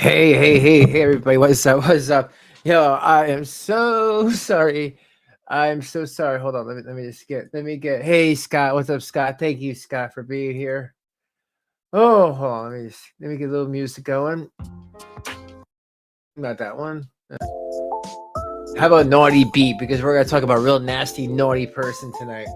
Hey, everybody, what's up? What's up? Yo, I am so sorry. I'm so sorry. Hold on, let me get hey Scott, what's up, Scott? Thank you, Scott, for being here. Oh, hold on, let me get a little music going. Not that one. How about naughty beat? Because we're gonna talk about real nasty, naughty person tonight.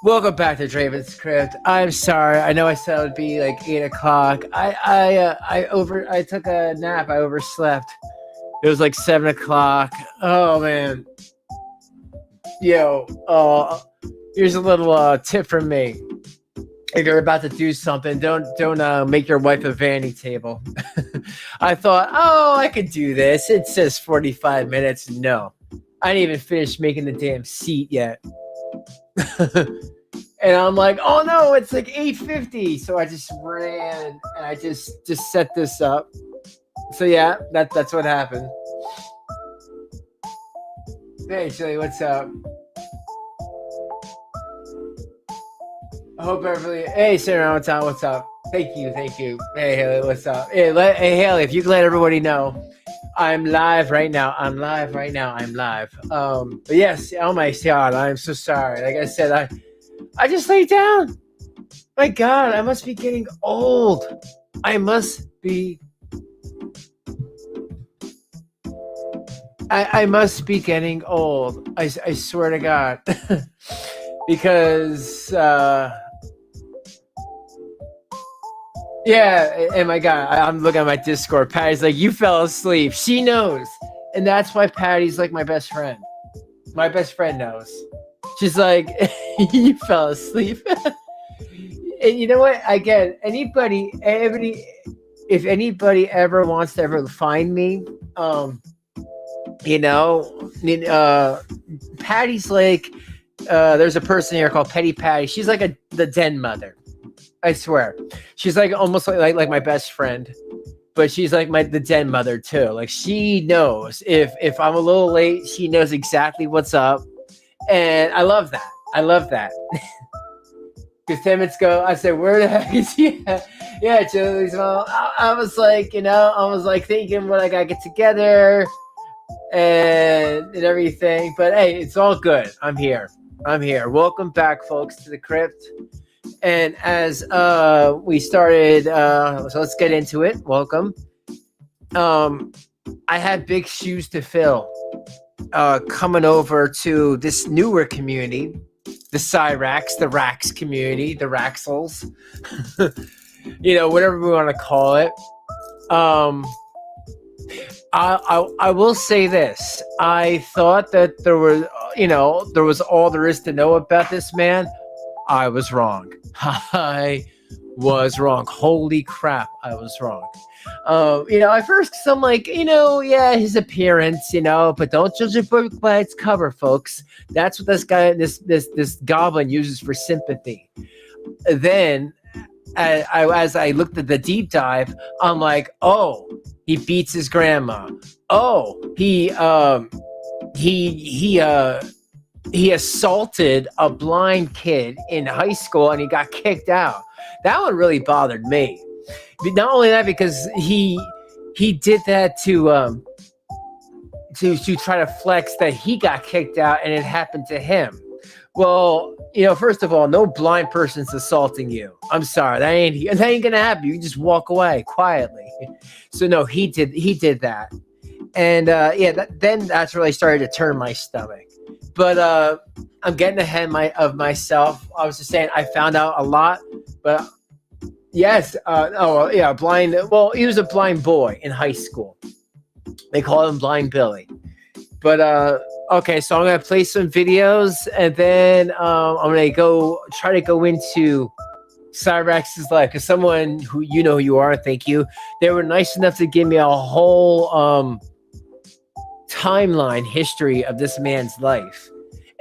Welcome back to Draven's Crypt. I'm sorry. I know I said it would be like 8 o'clock. I took a nap. I overslept. It was like 7 o'clock. Oh man. Yo. Here's a little tip from me. If you're about to do something, don't make your wife a vanity table. I thought, oh, I could do this. It says 45 minutes. No, I didn't even finish making the damn seat yet. And I'm like, oh no, it's like 8:50. So I just ran and I just set this up. So yeah, that's what happened. Hey Shelly, what's up? I hope everybody. Hey Sarah, what's up? What's up? Thank you. Hey Haley, what's up? Hey Haley, if you could let everybody know, I'm live right now. I'm live. But yes, oh my God, I'm so sorry. Like I said, I just laid down. My God, I must be getting old. I must be getting old. I swear to God. Because yeah, and my God, I'm looking at my Discord. Patty's like, you fell asleep. She knows. And that's why Patty's like my best friend. My best friend knows. She's like, you fell asleep. And you know what? Again, everybody, if anybody ever wants to ever find me, Patty's like, there's a person here called Petty Patty. She's like the den mother. I swear, she's like almost like my best friend, but she's like the den mother too. Like she knows if I'm a little late, she knows exactly what's up, and I love that. Because 10 minutes ago, I said, "Where the heck is he?" Yeah, Julie's mom. I was like, thinking what I gotta get together and everything. But hey, it's all good. I'm here. Welcome back, folks, to the crypt. And as we started, so let's get into it. Welcome. I had big shoes to fill coming over to this newer community, the Cyraxx, the Rax community, the Raxels, whatever we want to call it. I will say this. I thought that there was all there is to know about this man. I was wrong. Holy crap, I was wrong. At first, cause I'm like, his appearance, but don't judge a book by its cover, folks. That's what this goblin uses for sympathy. Then, as I looked at the deep dive, I'm like, oh, he beats his grandma. Oh, he assaulted a blind kid in high school and he got kicked out. That one really bothered me. Not only that, because he did that to try to flex that he got kicked out and it happened to him. Well, first of all, no blind person's assaulting you. I'm sorry, that ain't gonna happen. You just walk away quietly. So no, he did that, and then that's really started to turn my stomach. But I'm getting ahead of myself. I was just saying I found out a lot, but yes, blind. Well, he was a blind boy in high school. They call him Blind Billy. But okay, so I'm gonna play some videos, and then I'm gonna try to go into Cyraxx's life, because someone who who you are, thank you. They were nice enough to give me a whole timeline history of this man's life,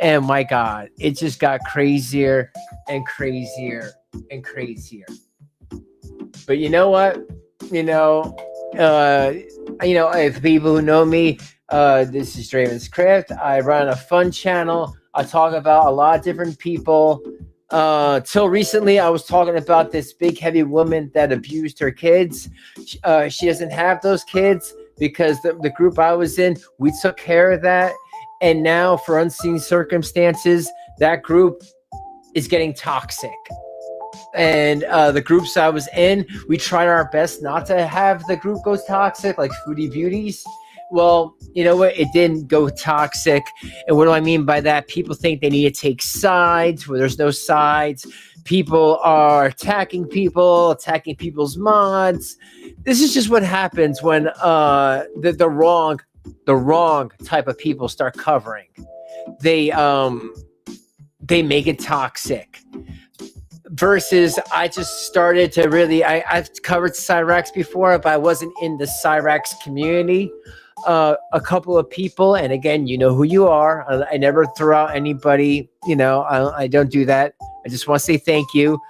and my God, it just got crazier and crazier and crazier. But you know what? If people who know me, this is Draven's Crypt. I run a fun channel. I talk about a lot of different people. Till recently, I was talking about this big, heavy woman that abused her kids. She doesn't have those kids because the group I was in, we took care of that. And now, for unseen circumstances, that group is getting toxic. And the groups I was in, we tried our best not to have the group go toxic, like Foodie Beauties. Well, you know what? It didn't go toxic. And what do I mean by that? People think they need to take sides where there's no sides. People are attacking people's mods. This is just what happens when the wrong type of people start covering. They make it toxic. Versus, I just started to really. I've covered Cyraxx before, but I wasn't in the Cyraxx community. A couple of people, and again, you know who you are. I never throw out anybody. You know, I don't do that. I just want to say thank you.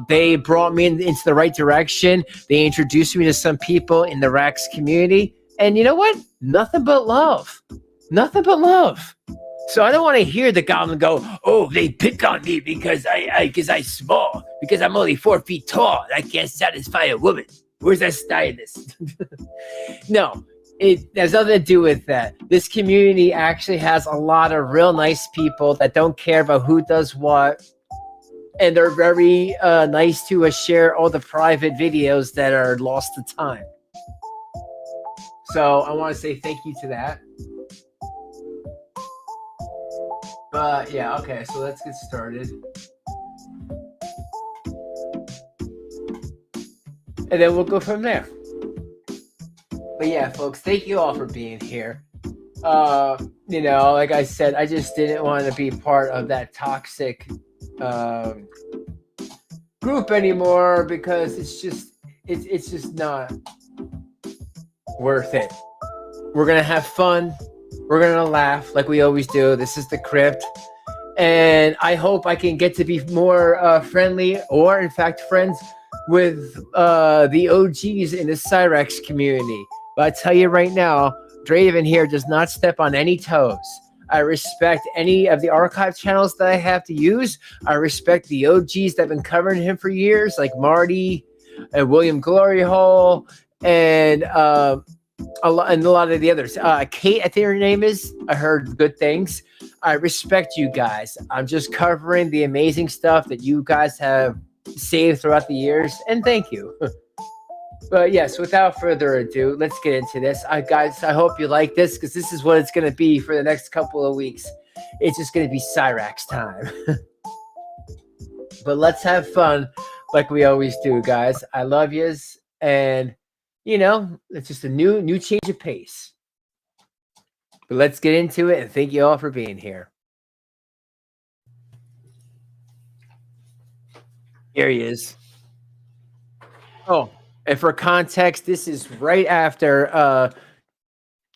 They brought me into the right direction. They introduced me to some people in the Rax community, and you know what? Nothing but love. Nothing but love. So I don't want to hear the Goblin go, "Oh, they pick on me because I'm small, because I'm only 4 feet tall. I can't satisfy a woman. Where's that stylist?" No, it has nothing to do with that. This community actually has a lot of real nice people that don't care about who does what, and they're very nice to share all the private videos that are lost to time. So I want to say thank you to that. But yeah, okay, so let's get started. And then we'll go from there. But yeah, folks, thank you all for being here. You know, like I said, I just didn't want to be part of that toxic group anymore because it's just not worth it. We're gonna have fun. We're going to laugh like we always do. This is the crypt. And I hope I can get to be more friendly or, in fact, friends with the OGs in the Cyraxx community. But I tell you right now, Draven here does not step on any toes. I respect any of the archive channels that I have to use. I respect the OGs that have been covering him for years, like Marty and William Glory Hole and a lot of the others. Kate, I think her name is. I heard good things. I respect you guys. I'm just covering the amazing stuff that you guys have saved throughout the years, and thank you. But yes, without further ado, let's get into this. Guys, I hope you like this because this is what it's going to be for the next couple of weeks. It's just going to be Cyraxx time. But let's have fun like we always do, guys. I love yous, and you know, it's just a new change of pace. But let's get into it, and thank you all for being here. Here he is. Oh, and for context, this is right after,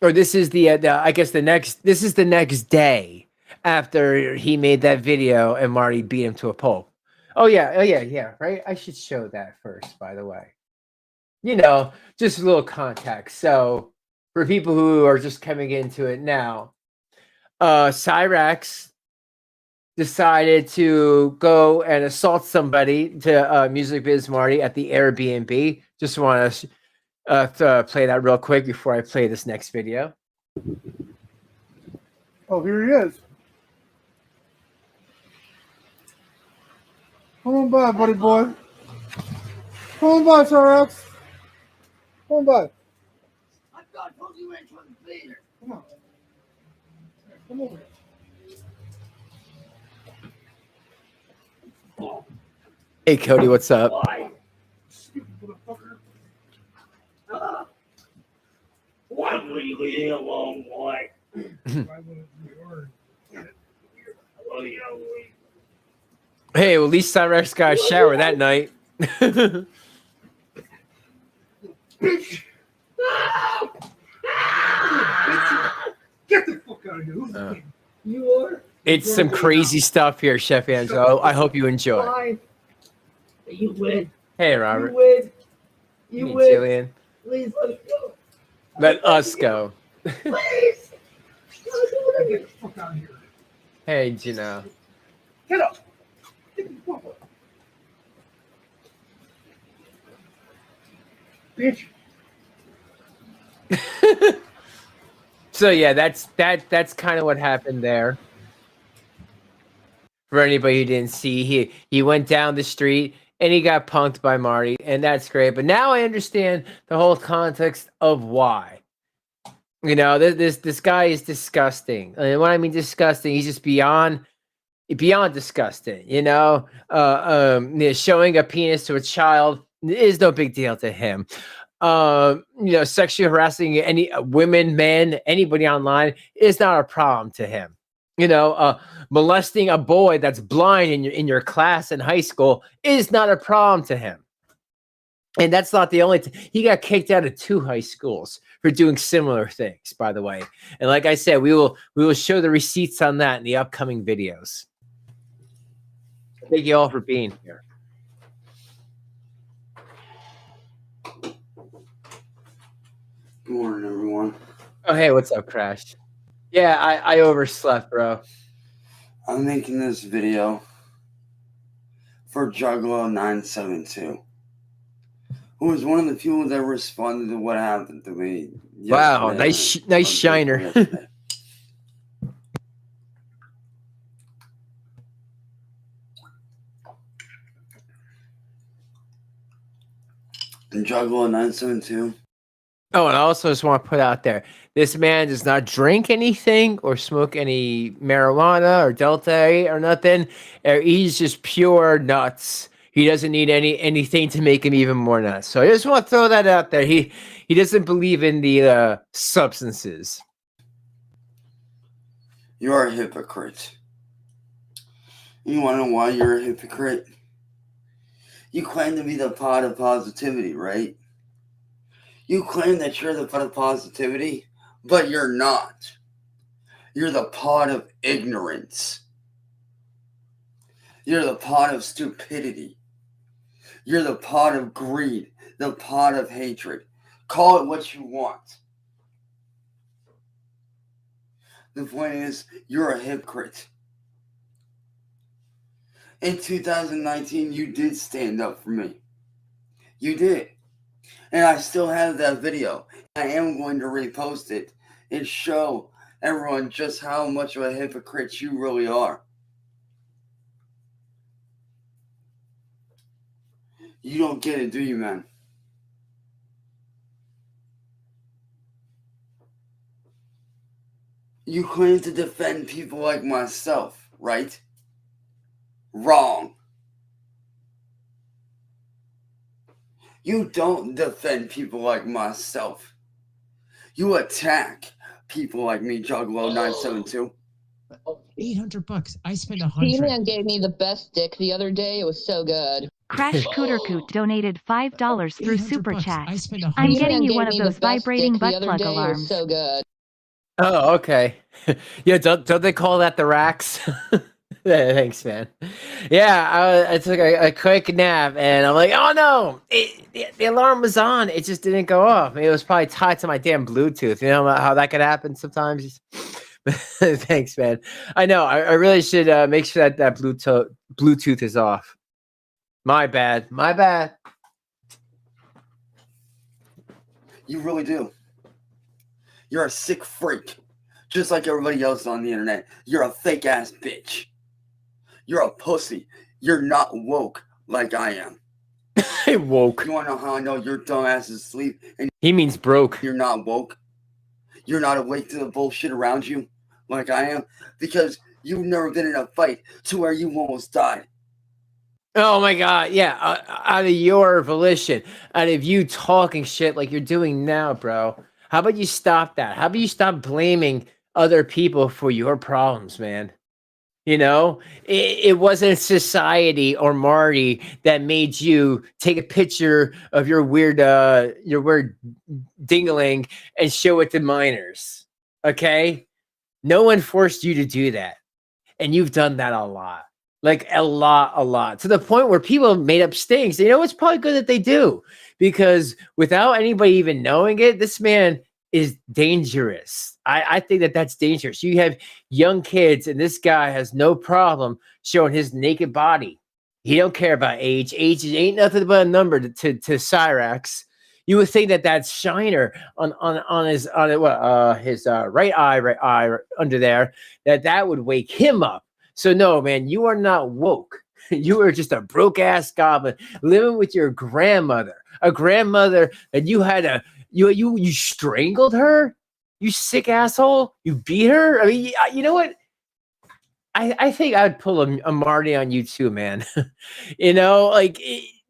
or this is I guess this is the next day after he made that video and Marty beat him to a pulp. Oh yeah, right? I should show that first, by the way. You know, just a little context. So for people who are just coming into it now, Cyraxx decided to go and assault somebody to Music Biz Marty at the Airbnb. Just want to play that real quick before I play this next video. Oh, here he is. Come on by, buddy boy. Come on by, Cyraxx. Come on by. I told you went to the theater. Come on. Come over here. Hey, Cody, what's up? Why? Stupid motherfucker. Why will you leave me alone, boy? Why wouldn't you earn? Well, you know, Hey, well, at least Cyraxx got a shower that night. Bitch. Get the fuck out of here. Who's the king? you are. It's some crazy stuff here, Chef Angelo. I hope you enjoy. Fine. You win. Hey, You Robert. win. You Hey, win. Jillian. Please let us go. Let us go. Please. Get the fuck out of here. Hey, Janelle. Get up. Bitch. So yeah, that's kind of what happened there. For anybody who didn't see, he went down the street and he got punked by Marty, and that's great. But now I understand the whole context of why. You know, this guy is disgusting. And when I mean disgusting, he's just beyond disgusting. You know, showing a penis to a child is no big deal to him. You know, sexually harassing any women, men, anybody online is not a problem to him. You know, molesting a boy that's blind in your class in high school is not a problem to him. And that's not the only he got kicked out of 2 high schools for doing similar things, by the way. And like I said, we will show the receipts on that in the upcoming videos. Thank you all for being here. Good morning, everyone. Oh, hey, what's up, Crash? Yeah, I overslept, bro. I'm making this video for Juggalo972, who was one of the people that responded to what happened to me. Wow, nice shiner. And Juggalo972. Oh, and I also just want to put out there, this man does not drink anything or smoke any marijuana or Delta 8 or nothing. He's just pure nuts. He doesn't need anything to make him even more nuts. So I just want to throw that out there. He doesn't believe in the substances. You're a hypocrite. You want to know why you're a hypocrite? You claim to be the pot of positivity, right? You claim that you're the pot of positivity, but you're not. You're the pot of ignorance. You're the pot of stupidity. You're the pot of greed, the pot of hatred. Call it what you want. The point is, you're a hypocrite. In 2019, you did stand up for me. You did. And I still have that video. I am going to repost it and show everyone just how much of a hypocrite you really are. You don't get it, do you, man? You claim to defend people like myself, right? Wrong. You don't defend people like myself. You attack people like me, Juggalo972. $800. I spent $100. He-Man gave me the best dick the other day. It was so good. Crash Cootercoot donated $5 through Super Chat. I spent I'm $100. getting you He-Man one gave of me those the best vibrating dick the butt other plug day. It was alarms. so good. Oh, okay. Yeah, don't they call that the racks? Thanks, man. Yeah, I took a quick nap, and I'm like, oh no, the alarm was on. It just didn't go off. It was probably tied to my damn Bluetooth. You know how that could happen sometimes? Thanks, man. I know. I really should make sure that Bluetooth is off. My bad. My bad. You really do. You're a sick freak. Just like everybody else on the internet. You're a fake ass bitch. You're a pussy. You're not woke like I am. Woke. You wanna know how I know your dumb ass is asleep and He means broke. you're not woke? You're not awake to the bullshit around you like I am? Because you've never been in a fight to where you almost died. Oh my god, yeah, out of your volition, out of you talking shit like you're doing now, bro. How about you stop that? How about you stop blaming other people for your problems, man? You know, it wasn't society or Marty that made you take a picture of your weird dingling and show it to minors. Okay, no one forced you to do that, and you've done that a lot. Like a lot, to the point where people made up stings. You know, it's probably good that they do, because without anybody even knowing it, this man is dangerous. I think that's dangerous. You have young kids, and this guy has no problem showing his naked body He don't care about age. Age ain't nothing but a number to Cyraxx. You would think that that shiner on his right eye under there, that would wake him up. So no, man, you are not woke. You are just a broke ass goblin living with your grandmother, a grandmother that you had you strangled her. You sick asshole. You beat her. I mean, you know what? I think I'd pull a Marty on you too, man. You know, like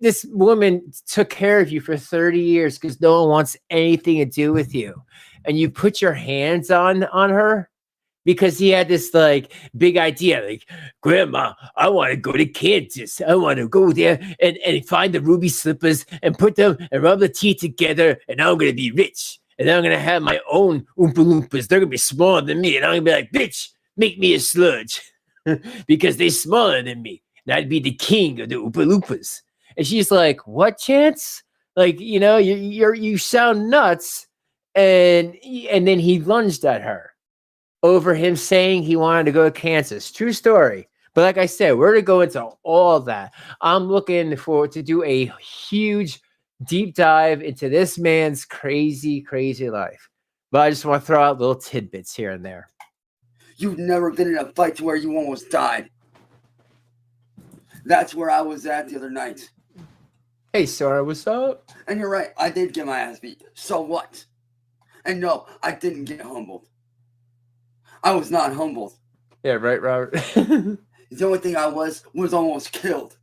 this woman took care of you for 30 years because no one wants anything to do with you. And you put your hands on her because he had this like big idea, like, Grandma, I want to go to Kansas. I want to go there and find the ruby slippers and put them and rub the teeth together, and I'm gonna be rich. And I'm gonna have my own Oompa Loompas. They're gonna be smaller than me, and I'm gonna be like, bitch, make me a sludge. Because they're smaller than me. And I'd be the king of the Oompa Loompas. And she's like, what, Chance? Like, you know, you sound nuts. And then he lunged at her over him saying he wanted to go to Kansas. True story. But like I said, we're going to go into all of that. I'm looking forward to do a huge deep dive into this man's crazy, crazy life. But I just want to throw out little tidbits here and there. You've never been in a fight to where you almost died. That's where I was at the other night. Hey, Sora, what's up? And you're right, I did get my ass beat. So what? And no, I didn't get humbled. I was not humbled. Yeah, right, Robert. The only thing I was almost killed.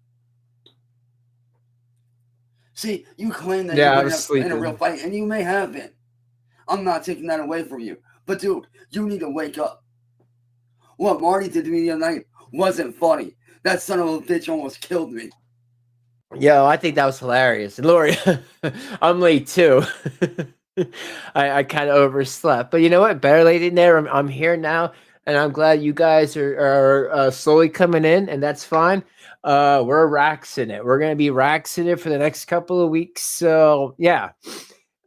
See, you claim that you've been in a real fight, and you may have been. I'm not taking that away from you. But dude, you need to wake up. What Marty did to me the other night wasn't funny. That son of a bitch almost killed me. Yo, I think that was hilarious. And Lori, I'm late too. I kind of overslept. But you know what? Better late than never. I'm here now, and I'm glad you guys are slowly coming in, and that's fine. We're raxing it. We're going to be raxing it for the next couple of weeks. So, yeah.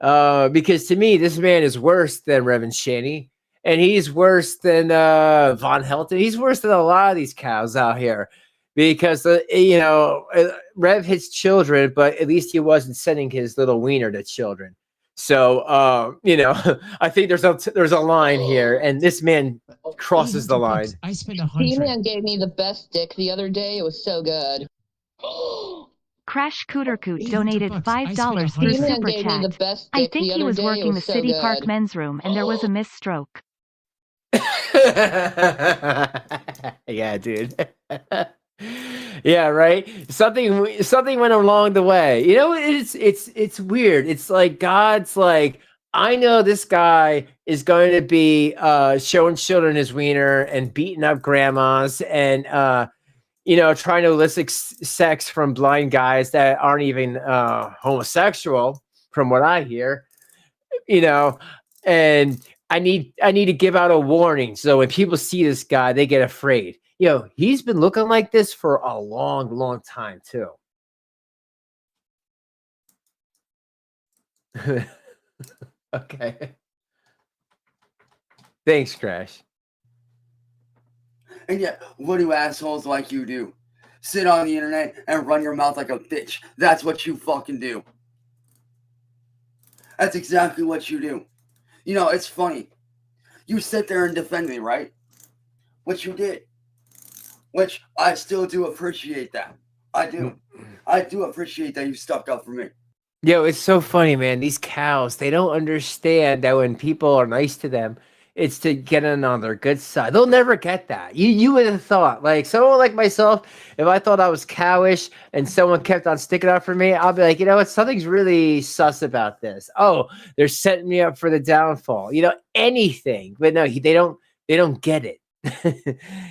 Because to me, this man is worse than Reverend Shaney. And he's worse than Von Helton. He's worse than a lot of these cows out here because, you know, Rev hits children, but at least he wasn't sending his little wiener to children. So, you know, I think there's a line here, and this man crosses the line. I spent He-Man gave me the best dick the other day. It was so good. Crash Cootercoot donated $5 through He-Man Super gave me the Chat. best I dick think the he other was day. working It the was so City good. Park men's room, and there was a misstroke. Yeah, dude. Yeah, right. Something went along the way. You know, it's weird. It's like God's like, I know this guy is going to be showing children his wiener and beating up grandmas and you know, trying to elicit sex from blind guys that aren't even homosexual, from what I hear. You know, and I need to give out a warning so when people see this guy, they get afraid. You know, he's been looking like this for a long, long time too. Okay. Thanks, Crash. And yet, what do assholes like you do? Sit on the internet and run your mouth like a bitch. That's what you fucking do. That's exactly what you do. You know, it's funny. You sit there and defend me, right? Which you did. Which I still do appreciate that. I do. I do appreciate that you stuck up for me. Yo, it's so funny, man. These cows, they don't understand that when people are nice to them, it's to get in on their good side. They'll never get that. You would have thought, like someone like myself, if I thought I was cowish and someone kept on sticking up for me, I'll be like, you know what? Something's really sus about this. Oh, they're setting me up for the downfall. You know, anything. But no, they don't get it.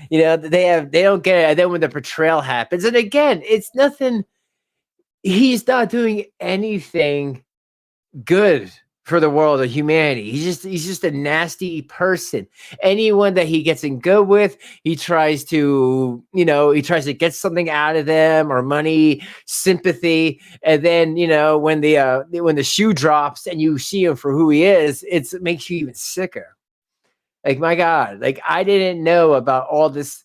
You know, they don't get it. And then when the betrayal happens, and again, it's nothing. He's not doing anything good for the world of humanity. He's just a nasty person. Anyone that he gets in good with, he tries to get something out of them, or money, sympathy. And then, you know, when the shoe drops and you see him for who he is, it makes you even sicker. Like, my God, like I didn't know about all this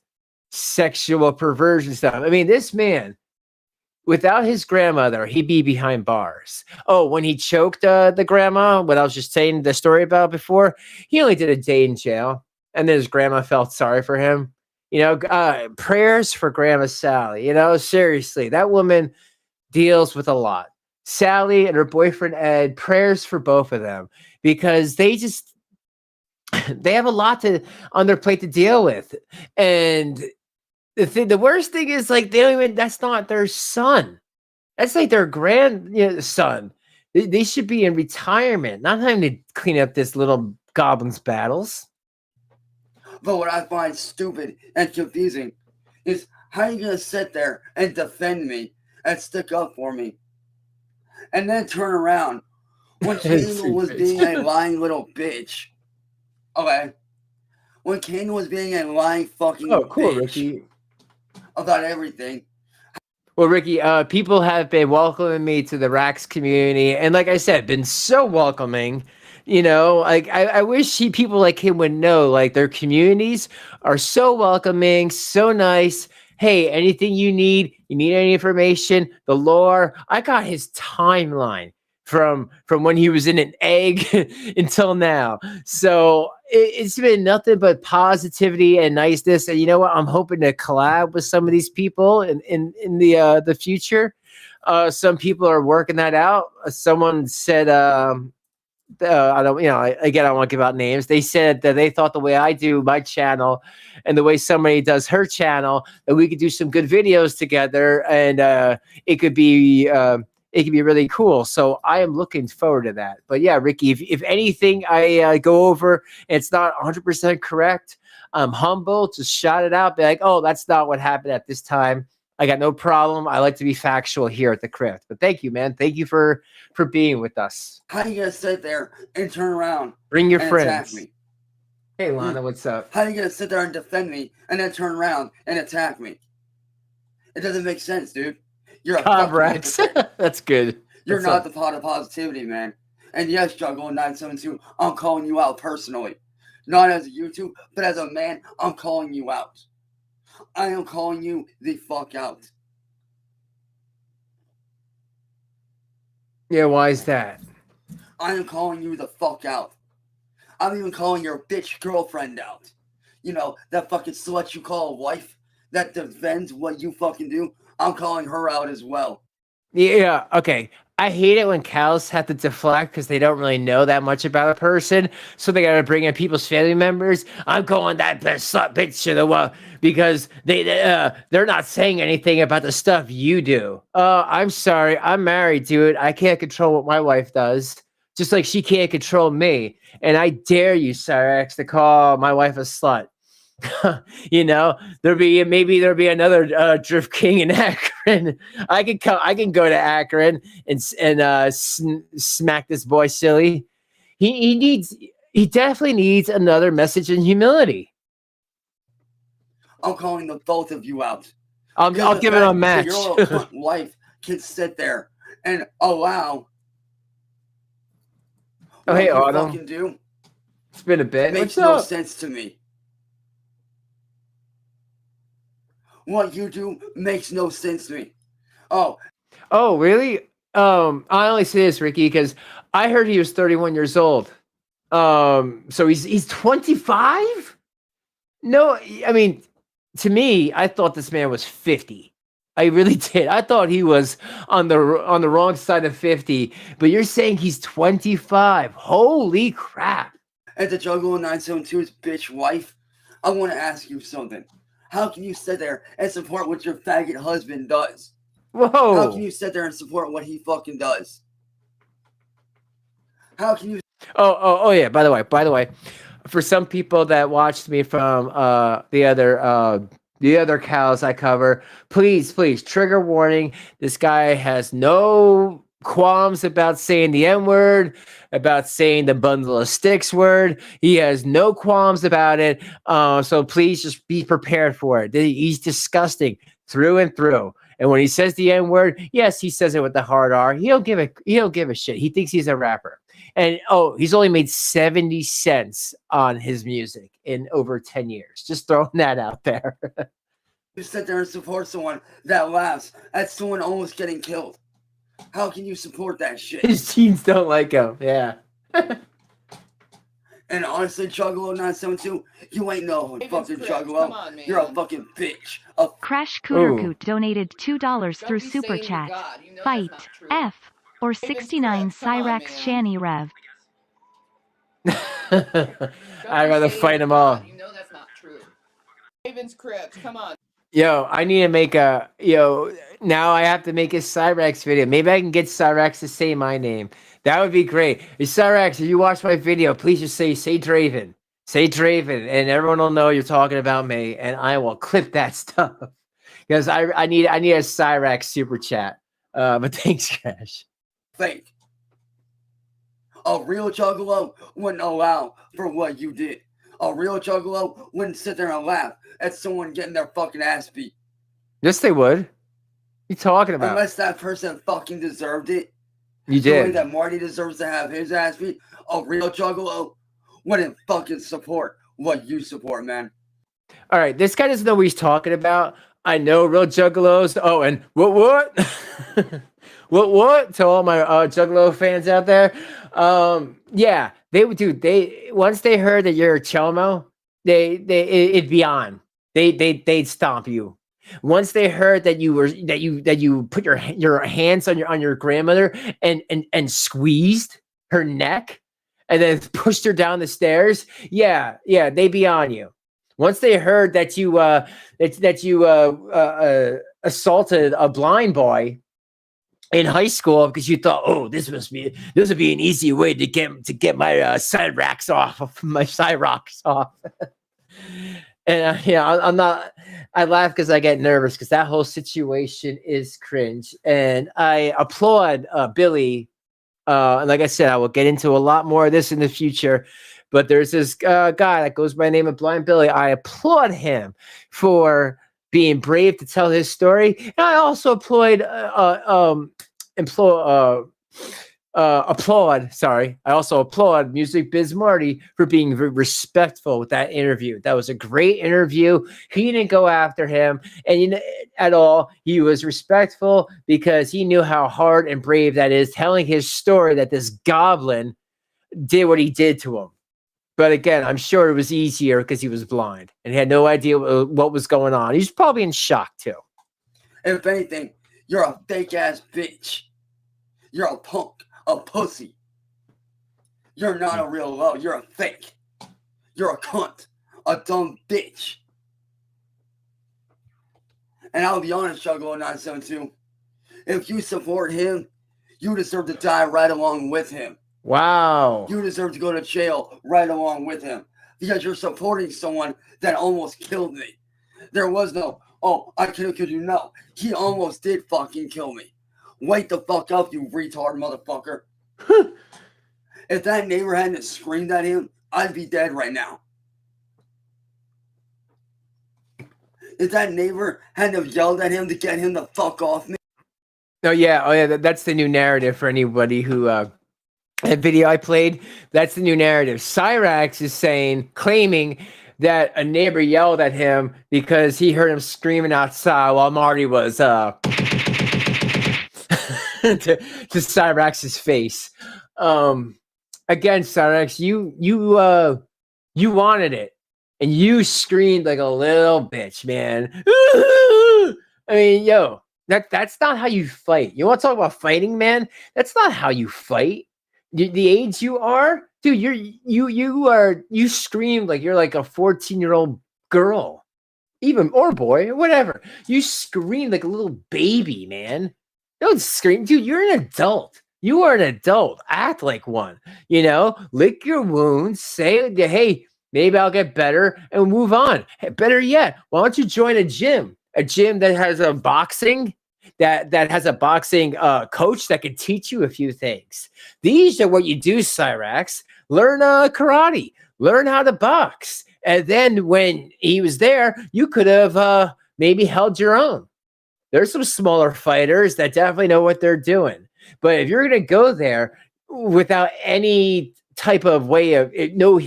sexual perversion stuff. I mean, this man without his grandmother, he'd be behind bars. Oh, when he choked the grandma, what I was just saying the story about before, he only did a day in jail, and then his grandma felt sorry for him. Prayers for Grandma Sally. Seriously, that woman deals with a lot. Sally and her boyfriend Ed, prayers for both of them because they have a lot on their plate to deal with. And the worst thing is like they don't even that's not their son. That's like their grandson. They should be in retirement, not having to clean up this little goblin's battles. But what I find stupid and confusing is how you gonna sit there and defend me and stick up for me, and then turn around when Kane was being a lying little bitch. Okay, when Kane was being a lying fucking bitch Ricky. About everything. Well, Ricky, people have been welcoming me to the Rax community, and like I said, been so welcoming. Like I wish people like him would know, like their communities are so welcoming, so nice. Hey, anything you need any information, the lore. I got his timeline from when he was in an egg until now. So it's been nothing but positivity and niceness. And you know what? I'm hoping to collab with some of these people in the future. Some people are working that out. Someone said, I don't, again, I don't want to give out names. They said that they thought the way I do my channel and the way somebody does her channel, that we could do some good videos together, and it could be really cool. So I am looking forward to that. But yeah, Ricky, if anything I go over and it's not 100% correct, I'm humble. Just shout it out. Be like, oh, that's not what happened at this time. I got no problem. I like to be factual here at the crypt. But thank you, man. Thank you for being with us. How you gonna sit there and turn around? Bring your and friends. Attack me? Hey, Lana, what's up? How you gonna sit there and defend me and then turn around and attack me? It doesn't make sense, dude. You're a Cyraxx. That's good. You're not the pot of positivity, man. And yes, Jungle 972, I'm calling you out personally. Not as a YouTube, but as a man, I'm calling you out. I am calling you the fuck out. Yeah, why is that? I am calling you the fuck out. I'm even calling your bitch girlfriend out. That fucking slut you call a wife that defends what you fucking do. I'm calling her out as well. Yeah, okay. I hate it when cows have to deflect because they don't really know that much about a person, so they gotta bring in people's family members. I'm calling that slut bitch to the wall because they're not saying anything about the stuff you do. I'm sorry, I'm married, dude. I can't control what my wife does, just like she can't control me. And I dare you, Cyraxx, to call my wife a slut. There'll be another Drift King in Akron. I can go to Akron and smack this boy silly. He definitely needs another message in humility. I'm calling the both of you out. I'll give it a match. Your little cunt wife can sit there and allow. Oh, hey, Autumn. Fucking do. It's been a bit. It makes no sense to me. What you do makes no sense to me. Oh, really? I only say this, Ricky, because I heard he was 31 years old. So he's 25? No, I mean, to me, I thought this man was 50. I really did. I thought he was on the wrong side of 50, but you're saying he's 25. Holy crap. And the Jungle 972's bitch wife, I want to ask you something. How can you sit there and support what your faggot husband does? Whoa. How can you sit there and support what he fucking does? How can you... Oh yeah, by the way, for some people that watched me from the other cows I cover, please, trigger warning. This guy has no qualms about saying the N-word, about saying the bundle of sticks word. He has no qualms about it. So please just be prepared for it. He's disgusting through and through. And when he says the N-word, yes, he says it with the hard R. He don't give a shit. He thinks he's a rapper. And he's only made 70 cents on his music in over 10 years. Just throwing that out there. You sit there and support someone that laughs at someone almost getting killed. How can you support that shit? His teens don't like him. Yeah. And honestly, Juggalo 972, you ain't no fucking Juggalo. on, You're a fucking bitch. A Crash Ooh. Cootercoot donated $2 through be Super saying you're Chat. God. You know that's Fight. not true. F. Or 69 Cribs, come on, Cyraxx man. Shanny Rev. I'd rather fight them all. You know that's not true. Raven's Cribs, come on. Yo, I need to make now I have to make a Cyraxx video. Maybe I can get Cyraxx to say my name. That would be great. Cyraxx, if you watch my video, please just say Draven. Say Draven, and everyone will know you're talking about me, and I will clip that stuff. Because I need a Cyraxx super chat. But thanks, Crash. fake. A real Juggalo wouldn't allow for what you did. A real Juggalo wouldn't sit there and laugh at someone getting their fucking ass beat. Yes, they would. What you talking about? Unless that person fucking deserved it. You The way did. that Marty deserves to have his ass beat. A real Juggalo wouldn't fucking support what you support, man. All right, this guy doesn't know what he's talking about. I know real juggalos. Oh, and what? what? To all my juggalo fans out there. Yeah, they would do. They once they heard that you're a Chomo, it'd be on. They'd stomp you. Once they heard that you put your hands on your grandmother and squeezed her neck and then pushed her down the stairs, yeah, they'd be on you. Once they heard that you assaulted a blind boy in high school because you thought, oh, this would be an easy way to get my Cyraxx off. And I'm not. I laugh because I get nervous because that whole situation is cringe, and I applaud Billy. And like I said, I will get into a lot more of this in the future. But there's this guy that goes by the name of Blind Billy. I applaud him for being brave to tell his story, and I also applaud. Sorry, I also applaud Music Biz Marty for being very respectful with that interview. That was a great interview. He didn't go after him, and at all. He was respectful because he knew how hard and brave that is, telling his story that this goblin did what he did to him. But again, I'm sure it was easier because he was blind and he had no idea what was going on. He's probably in shock too. If anything, you're a fake ass bitch. You're a punk, a pussy. You're not a real love. You're a fake. You're a cunt, a dumb bitch. And I'll be honest, Juggalo 972. If you support him, you deserve to die right along with him. Wow. You deserve to go to jail right along with him because you're supporting someone that almost killed me. There was no, oh, I could have killed you. No, he almost did fucking kill me. Wake the fuck up, you retard motherfucker. If that neighbor hadn't screamed at him, I'd be dead right now. If that neighbor hadn't have yelled at him to get him the fuck off me. Oh yeah. That's the new narrative for anybody who that video I played. That's the new narrative. Cyraxx is claiming that a neighbor yelled at him because he heard him screaming outside while Marty was to Cyraxx's face. Again, Cyraxx, you wanted it. And you screamed like a little bitch, man. I mean, yo, that's not how you fight. You want to talk about fighting, man? That's not how you fight. The age you are, dude, you scream like you're like a 14-year-old girl, even or boy, or whatever. You scream like a little baby, man. Don't scream, dude. You're an adult. You are an adult. Act like one. Lick your wounds. Say, hey, maybe I'll get better and move on. Hey, better yet, why don't you join a gym that has a boxing. That has a boxing coach that can teach you a few things. These are what you do, Cyraxx. Learn karate. Learn how to box. And then when he was there, you could have maybe held your own. There's some smaller fighters that definitely know what they're doing. But if you're going to go there without any type of way of no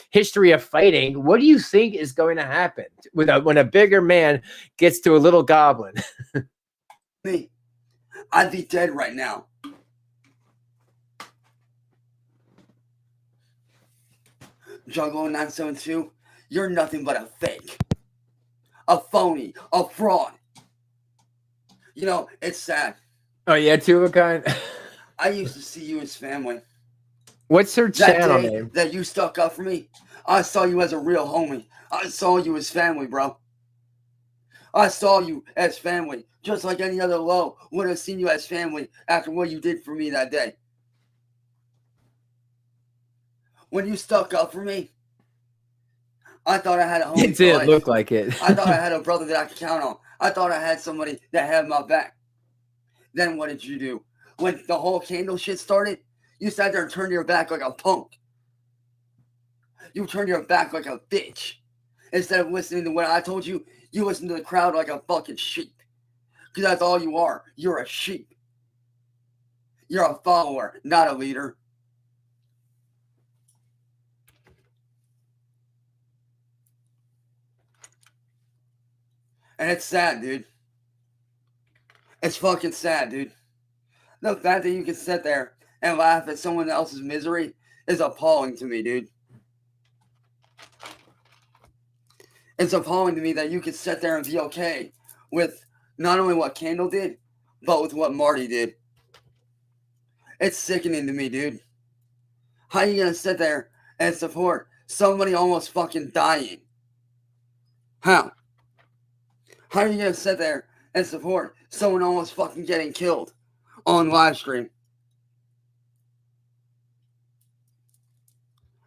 history of fighting, what do you think is going to happen when a bigger man gets to a little goblin? Me, I'd be dead right now. Jungle 972, you're nothing but a fake, a phony, a fraud. You know, it's sad. Oh yeah, two of a kind. I used to see you as family. What's her That channel day name? that you stuck up for me, I saw you as a real homie. I saw you as family, bro. I saw you as family, just like any other low would have seen you as family after what you did for me that day. When you stuck up for me, I thought I had a homie. It did look like it. I thought I had a brother that I could count on. I thought I had somebody that had my back. Then what did you do? When the whole candle shit started, you sat there and turned your back like a punk. You turned your back like a bitch. Instead of listening to what I told you, you listened to the crowd like a fucking sheep. Because that's all you are. You're a sheep. You're a follower, not a leader. And it's sad, dude. It's fucking sad, dude. The fact that you can sit there and laugh at someone else's misery is appalling to me, dude. It's appalling to me that you can sit there and be okay with not only what Candle did, but with what Marty did. It's sickening to me, dude. How are you gonna sit there and support somebody almost fucking dying? How? How are you gonna sit there and support someone almost fucking getting killed on live stream?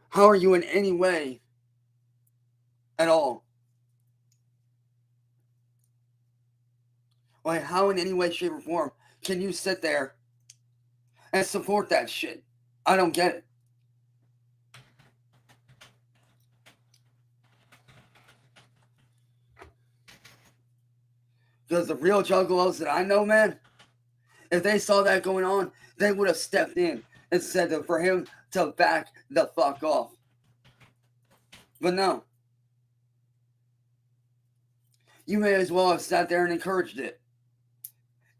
How are you in any way at all? Like, how in any way, shape, or form can you sit there and support that shit? I don't get it. Because the real juggalos that I know, man, if they saw that going on, they would have stepped in and said that for him to back the fuck off. But no. You may as well have sat there and encouraged it.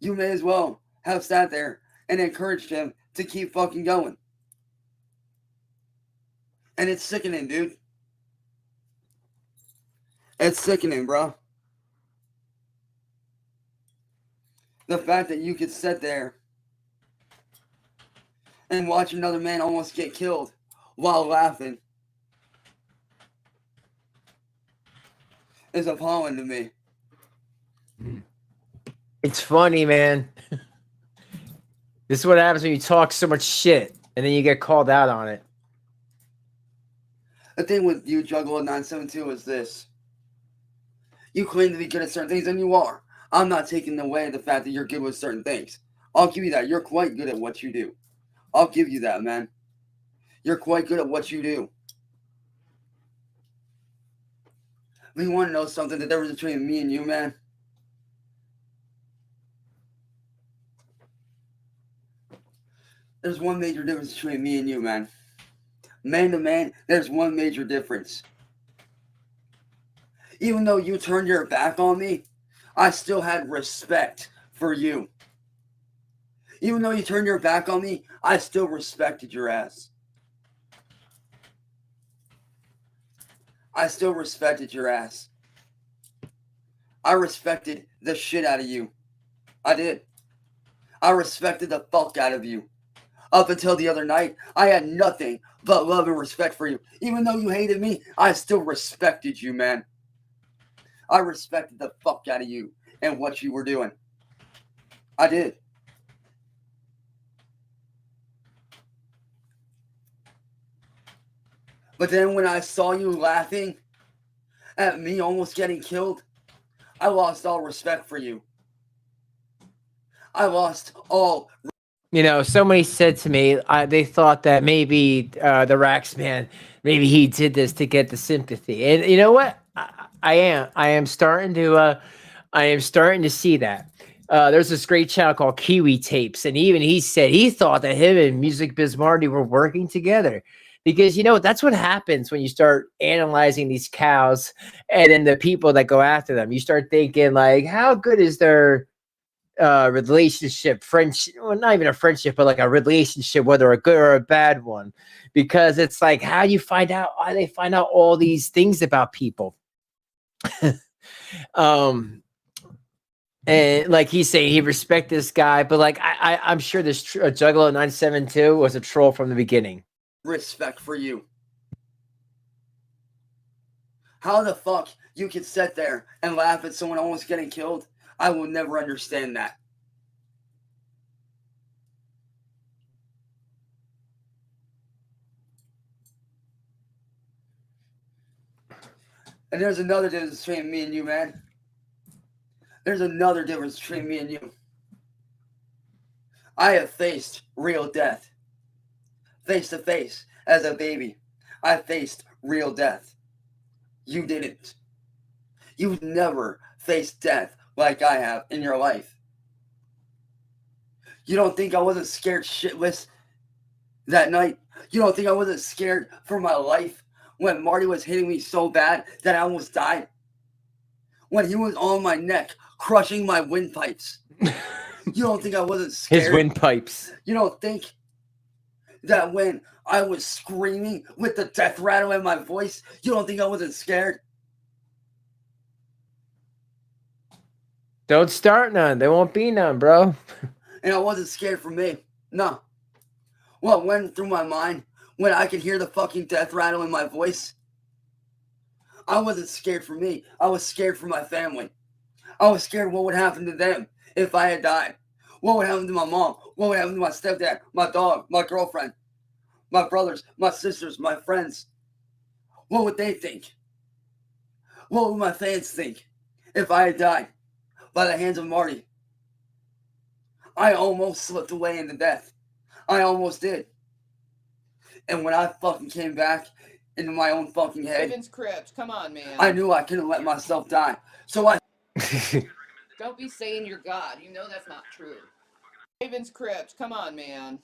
You may as well have sat there and encouraged him to keep fucking going. And it's sickening, dude. It's sickening, bro. The fact that you could sit there and watch another man almost get killed while laughing is appalling to me. It's funny, man. This is what happens when you talk so much shit and then you get called out on it. The thing with you, Juggalo 972, is this. You claim to be good at certain things, and you are. I'm not taking away the fact that you're good with certain things. I'll give you that. You're quite good at what you do. I'll give you that, man. You're quite good at what you do. But you want to know something? The difference between me and you, man? There's one major difference between me and you, man. Man to man, there's one major difference. Even though you turned your back on me, I still had respect for you. Even though you turned your back on me, I still respected your ass. I still respected your ass. I respected the shit out of you. I did. I respected the fuck out of you. Up until the other night, I had nothing but love and respect for you. Even though you hated me, I still respected you, man. I respected the fuck out of you and what you were doing. I did. But then when I saw you laughing at me almost getting killed, I lost all respect for you. I lost all. You know, somebody said to me, they thought that maybe the Rax man, maybe he did this to get the sympathy. And you know what? I am starting to see that. There's this great channel called Kiwi Tapes, and even he said he thought that him and Music Biz Marty were working together. Because that's what happens when you start analyzing these cows and then the people that go after them. You start thinking like, how good is their relationship, friendship? Well, not even a friendship, but like a relationship, whether a good or a bad one. Because it's like, how do you find out? How they find out all these things about people? And like he's saying, he respect this guy, but like I'm sure this Juggalo 972 was a troll from the beginning. Respect for you. How the fuck you can sit there and laugh at someone almost getting killed? I will never understand that. And there's another difference between me and you, man. There's another difference between me and you. I have faced real death. Face to face as a baby. I faced real death. You didn't. You've never faced death like I have in your life. You don't think I wasn't scared shitless that night? You don't think I wasn't scared for my life when Marty was hitting me so bad that I almost died? When he was on my neck, crushing my windpipes. You don't think I wasn't scared? His windpipes. You don't think that when I was screaming with the death rattle in my voice, you don't think I wasn't scared? Don't start none. There won't be none, bro. And I wasn't scared for me. No. What went through my mind when I could hear the fucking death rattle in my voice? I wasn't scared for me. I was scared for my family. I was scared what would happen to them if I had died. What would happen to my mom? What would happen to my stepdad, my dog, my girlfriend, my brothers, my sisters, my friends? What would they think? What would my fans think if I had died by the hands of Marty? I almost slipped away into death. I almost did. And when I fucking came back into my own fucking head, Crypt, come on, man. I knew I couldn't let myself die. So I... Don't be saying you're God. You know that's not true. Raven's Crypt, come on, man.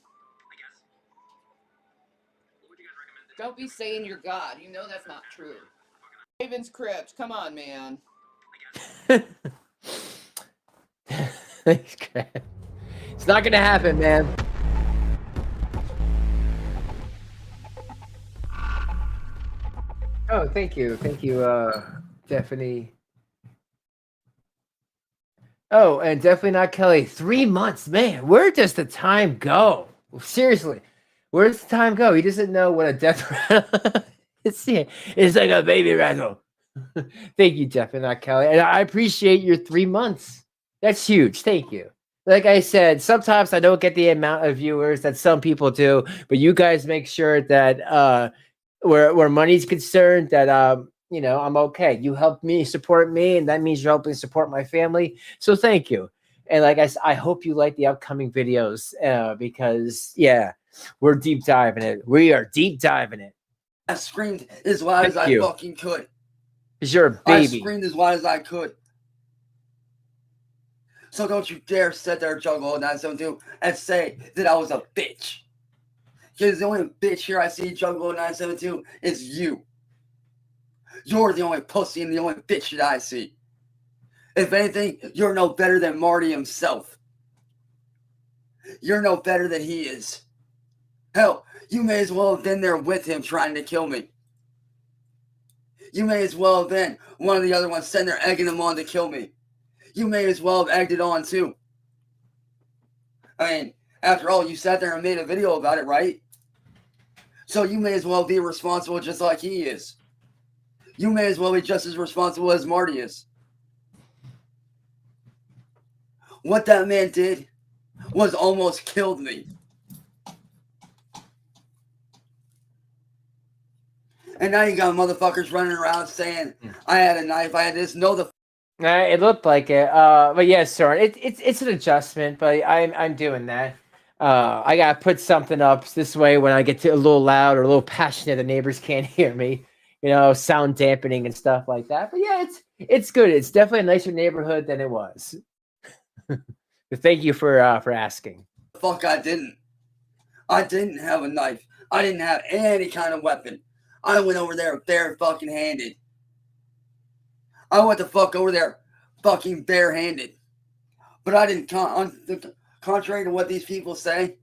Don't be saying you're God. You know that's not true. Raven's Crypt, come on, man. It's not gonna happen, man. Oh, thank you, Stephanie. Oh, and definitely not Kelly. 3 months, man. Where does the time go? Seriously, where does the time go? He doesn't know what a death rattle is. It's like a baby rattle. Thank you, definitely not Kelly. And I appreciate your 3 months. That's huge. Thank you. Like I said, sometimes I don't get the amount of viewers that some people do, but you guys make sure that where money's concerned, that I'm okay. You help me support me, and that means you're helping support my family. So thank you. And like I hope you like the upcoming videos because we're deep diving it. We are deep diving it. I screamed as loud as I fucking could. Because you're a baby. I screamed as loud as I could. So don't you dare sit there, Juggalo 972, and say that I was a bitch. Because the only bitch here I see, Juggalo 972, is you. You're the only pussy and the only bitch that I see. If anything, you're no better than Marty himself. You're no better than he is. Hell, you may as well have been there with him trying to kill me. You may as well have been one of the other ones sitting there egging him on to kill me. You may as well have egged it on too. I mean, after all, you sat there and made a video about it, right? So you may as well be responsible just like he is. You may as well be just as responsible as Marty is. What that man did was almost killed me. And now you got motherfuckers running around saying, I had a knife, I had this. No, the it looked like it. But yes, sir. It's an adjustment, but I'm doing that. I gotta put something up this way when I get a little loud or a little passionate, the neighbors can't hear me. Sound dampening and stuff like that. But yeah, it's good. It's definitely a nicer neighborhood than it was. But thank you for asking. Fuck, I didn't. I didn't have a knife. I didn't have any kind of weapon. I went over there bare fucking handed. I went the fuck over there fucking barehanded. But I didn't, contrary to what these people say,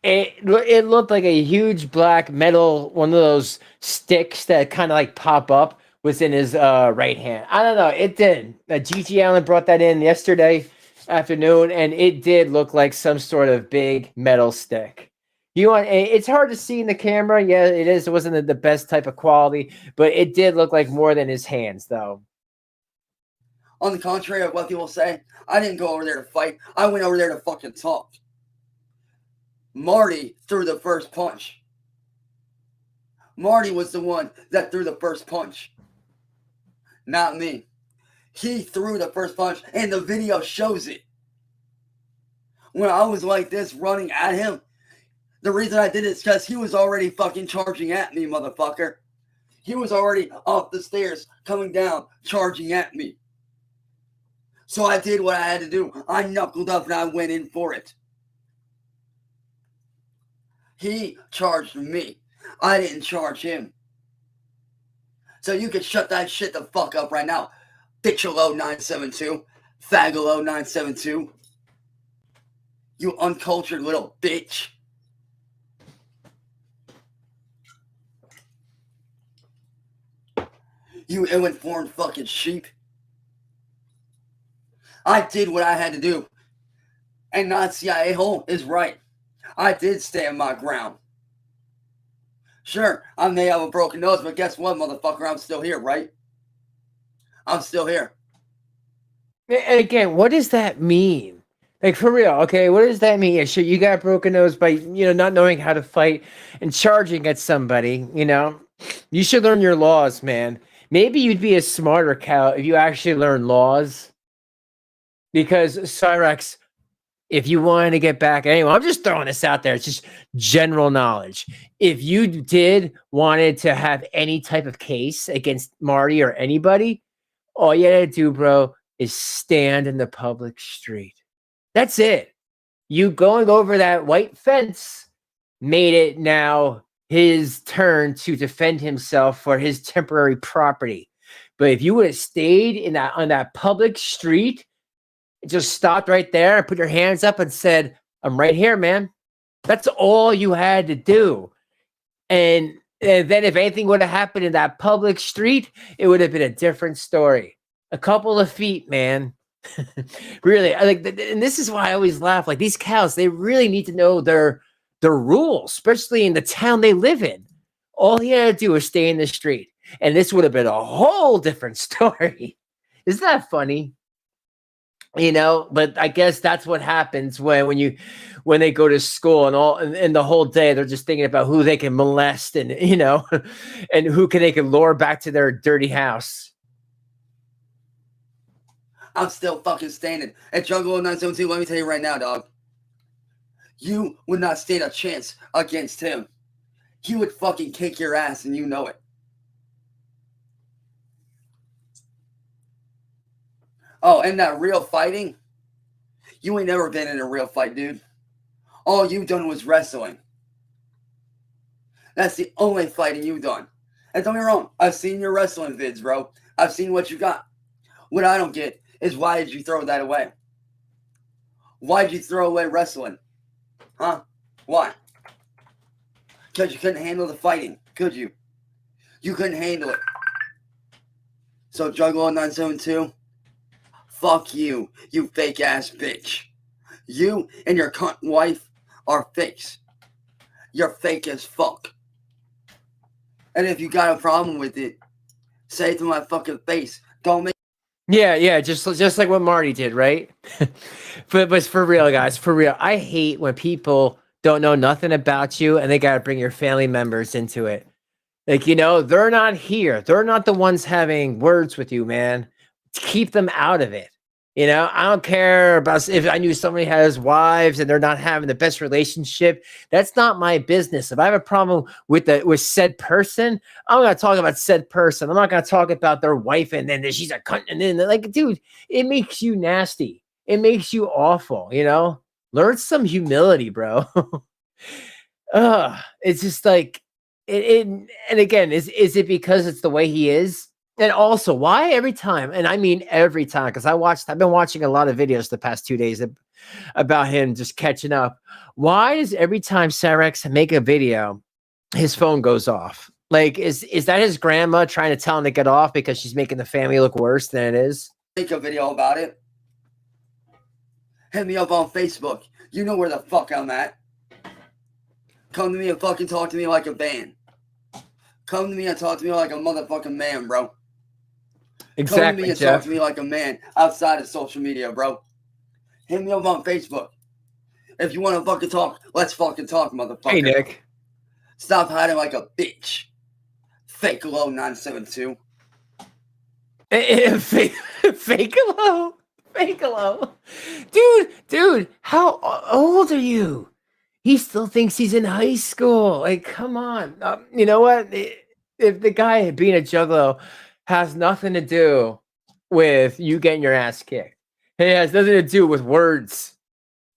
It looked like a huge black metal, one of those sticks that kind of like pop up was in his right hand. I don't know. It did. G.G. Allen brought that in yesterday afternoon, and it did look like some sort of big metal stick. It's hard to see in the camera. Yeah, it is. It wasn't the best type of quality, but it did look like more than his hands, though. on the contrary of what people say, I didn't go over there to fight. I went over there to fucking talk. Marty threw the first punch. Marty was the one that threw the first punch. Not me. He threw the first punch, and the video shows it. When I was like this running at him, the reason I did it is because he was already fucking charging at me, motherfucker. He was already off the stairs, coming down, charging at me. So I did what I had to do. I knuckled up and I went in for it. He charged me. I didn't charge him. So you can shut that shit the fuck up right now. Bitchalo 972. Fagalo 972. You uncultured little bitch. You ill-informed fucking sheep. I did what I had to do. And Nazi a-hole is right. I did stand my ground. Sure, I may have a broken nose, but guess what, motherfucker? I'm still here, right? I'm still here. And again, what does that mean? Like, for real, okay, what does that mean? Yeah, sure, you got a broken nose by, not knowing how to fight and charging at somebody, You should learn your laws, man. Maybe you'd be a smarter cow if you actually learn laws. Because Cyraxx, if you wanted to get back, anyway, I'm just throwing this out there. It's just general knowledge. If you wanted to have any type of case against Marty or anybody, all you had to do, bro, is stand in the public street. That's it. You going over that white fence made it now his turn to defend himself for his temporary property. But if you would have stayed on that public street, just stopped right there and put your hands up and said, I'm right here, man. That's all you had to do. And then if anything would have happened in that public street, it would have been a different story. A couple of feet, man. Really, and this is why I always laugh. Like, these cows, they really need to know their rules, especially in the town they live in. All he had to do was stay in the street, and this would have been a whole different story. Isn't that funny? But I guess that's what happens when they go to school and the whole day they're just thinking about who they can molest and and who they can lure back to their dirty house. I'm still fucking standing. At Jungle 972, let me tell you right now, dog. You would not stand a chance against him. He would fucking kick your ass and you know it. Oh, and that real fighting? You ain't never been in a real fight, dude. All you've done was wrestling. That's the only fighting you've done. And don't get me wrong, I've seen your wrestling vids, bro. I've seen what you got. What I don't get is why did you throw that away? Why did you throw away wrestling? Huh? Why? Because you couldn't handle the fighting, could you? You couldn't handle it. So Juggalo 972, fuck you, you fake ass bitch. You and your cunt wife are fakes. You're fake as fuck. And if you got a problem with it, say it to my fucking face. Don't make. Yeah, just like what Marty did, right? but for real, guys, for real, I hate when people don't know nothing about you and they gotta bring your family members into it. Like, they're not here. They're not the ones having words with you, man. Keep them out of it. I don't care about if I knew somebody has wives and they're not having the best relationship. That's not my business. If I have a problem with said person, I'm going to talk about said person. I'm not going to talk about their wife and then she's a cunt. And then, like, dude, it makes you nasty. it makes you awful, you know? Learn some humility, bro. It's just like it and again, is it because it's the way he is? And also, why every time, and I mean every time, because I've been watching a lot of videos the past 2 days about him just catching up. Why does every time Cyraxx make a video, his phone goes off? Like, is that his grandma trying to tell him to get off because she's making the family look worse than it is? Make a video about it. Hit me up on Facebook. You know where the fuck I'm at. Come to me and fucking talk to me like a man. Come to me and talk to me like a motherfucking man, bro. Exactly, Come to me and Jeff. talk to me like a man outside of social media, bro. Hit me up on Facebook. If you want to fucking talk, let's fucking talk, motherfucker. Hey, Nick. Stop hiding like a bitch. Fake low 972. Fake hello. Dude, how old are you? He still thinks he's in high school. Like, come on. You know what? If the guy being a juggalo has nothing to do with you getting your ass kicked, it has nothing to do with words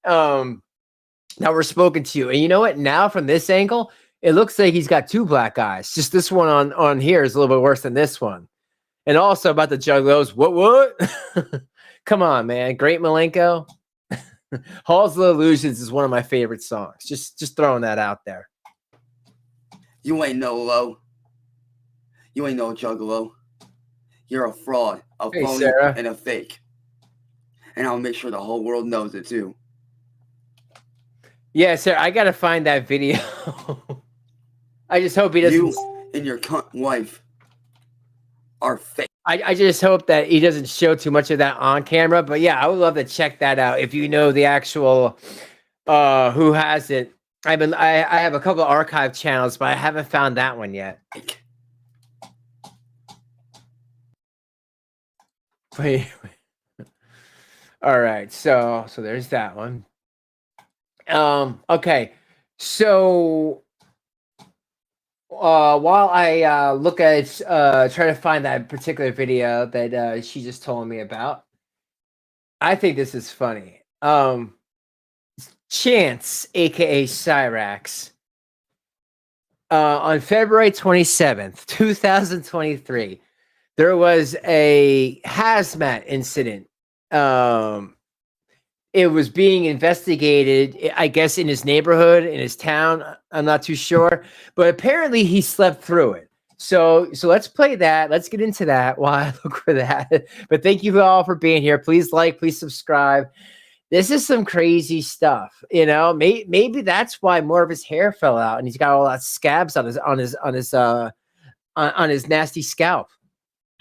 that were spoken to you. And you know what? Now from this angle, it looks like he's got two black eyes. Just this one on here is a little bit worse than this one. And also about the juggalos, what? Come on, man. Great Malenko. Halls of Illusions is one of my favorite songs. Just throwing that out there. You ain't no low. You ain't no juggalo. You're a fraud, a Hey, phony, Sarah. and a fake. And I'll make sure the whole world knows it too. Yeah, Sarah, I gotta find that video. I just hope he doesn't. You and your cunt wife are fake. I just hope that he doesn't show too much of that on camera. But yeah, I would love to check that out. If you know the actual who has it. I have a couple of archive channels, but I haven't found that one yet. Wait. All right, so there's that one. Okay, so while I look at try to find that particular video that she just told me about, I think this is funny. Chance, aka Cyraxx, on February 27th, 2023, there was a hazmat incident. It was being investigated, I guess, in his neighborhood, in his town. I'm not too sure, but apparently he slept through it. So let's play that. Let's get into that while I look for that. But thank you all for being here. Please like, please subscribe. This is some crazy stuff, you know. Maybe that's why more of his hair fell out, and he's got all that scabs on his nasty scalp.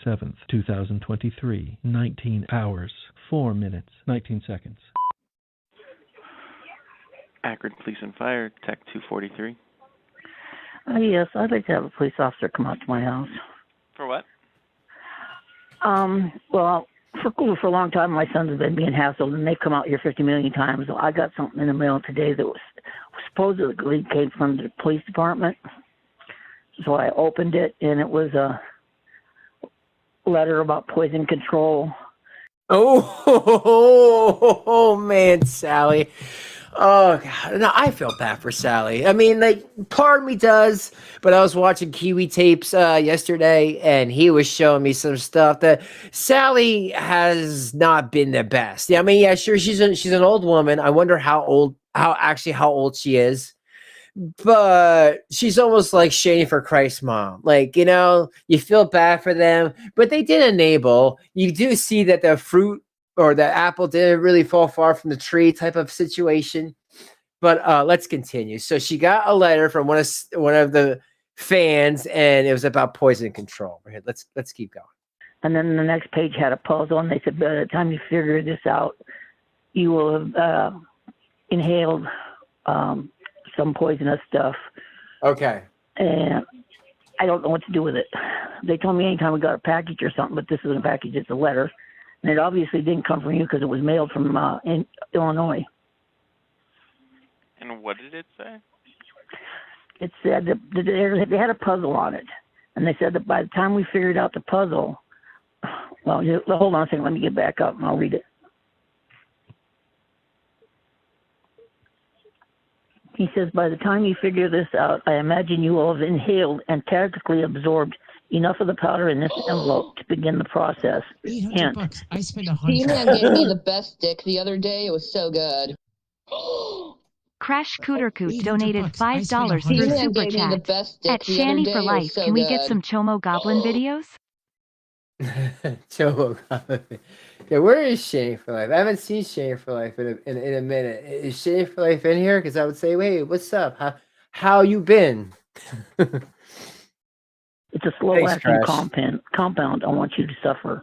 7th, 2023, 19 hours, 4 minutes, 19 seconds. Akron Police and Fire, Tech 243. Yes, I'd like to have a police officer come out to my house. For what? Well, for a long time, my sons have been being hassled, and they've come out here 50 million times. I got something in the mail today that was supposedly came from the police department. So I opened it, and it was a letter about poison control. Oh man, Sally. Oh God, no, I felt bad for Sally. I mean, like, part of me does, but I was watching Kiwi tapes yesterday, and he was showing me some stuff that Sally has not been the best. Yeah, I mean, yeah, sure, she's an old woman. I wonder how old she is, but she's almost like Shane for Christ's mom. Like, you know, you feel bad for them, but they did enable. You do see that the fruit or the apple didn't really fall far from the tree type of situation. But let's continue. So she got a letter from one of the fans, and it was about poison control. Let's keep going. And then the next page had a puzzle, and they said by the time you figure this out, you will have inhaled some poisonous stuff. Okay. And I don't know what to do with it. They told me anytime we got a package or something, but this isn't a package, it's a letter. And it obviously didn't come from you because it was mailed from in Illinois. And what did it say? It said that they had a puzzle on it. And they said that by the time we figured out the puzzle, well, hold on a second, let me get back up and I'll read it. He says, by the time you figure this out, I imagine you will have inhaled and tactically absorbed enough of the powder in this envelope to begin the process. 800 Hint. bucks. I spent He-Man 100. gave me the best dick the other day. It was so good. Crash Cootercoot 800 donated bucks. I spent $5 through 100. He-Man Super gave me the Chat. best dick At the other Shanny day. for It was Life, so can we get good. some Chomo Goblin videos? Chomo Goblin. Yeah, where is Shane for Life? I haven't seen Shane for Life in a minute. Is Shane for Life in here? Because I would say, wait, what's up? How you been? It's a slow-acting compound I want you to suffer.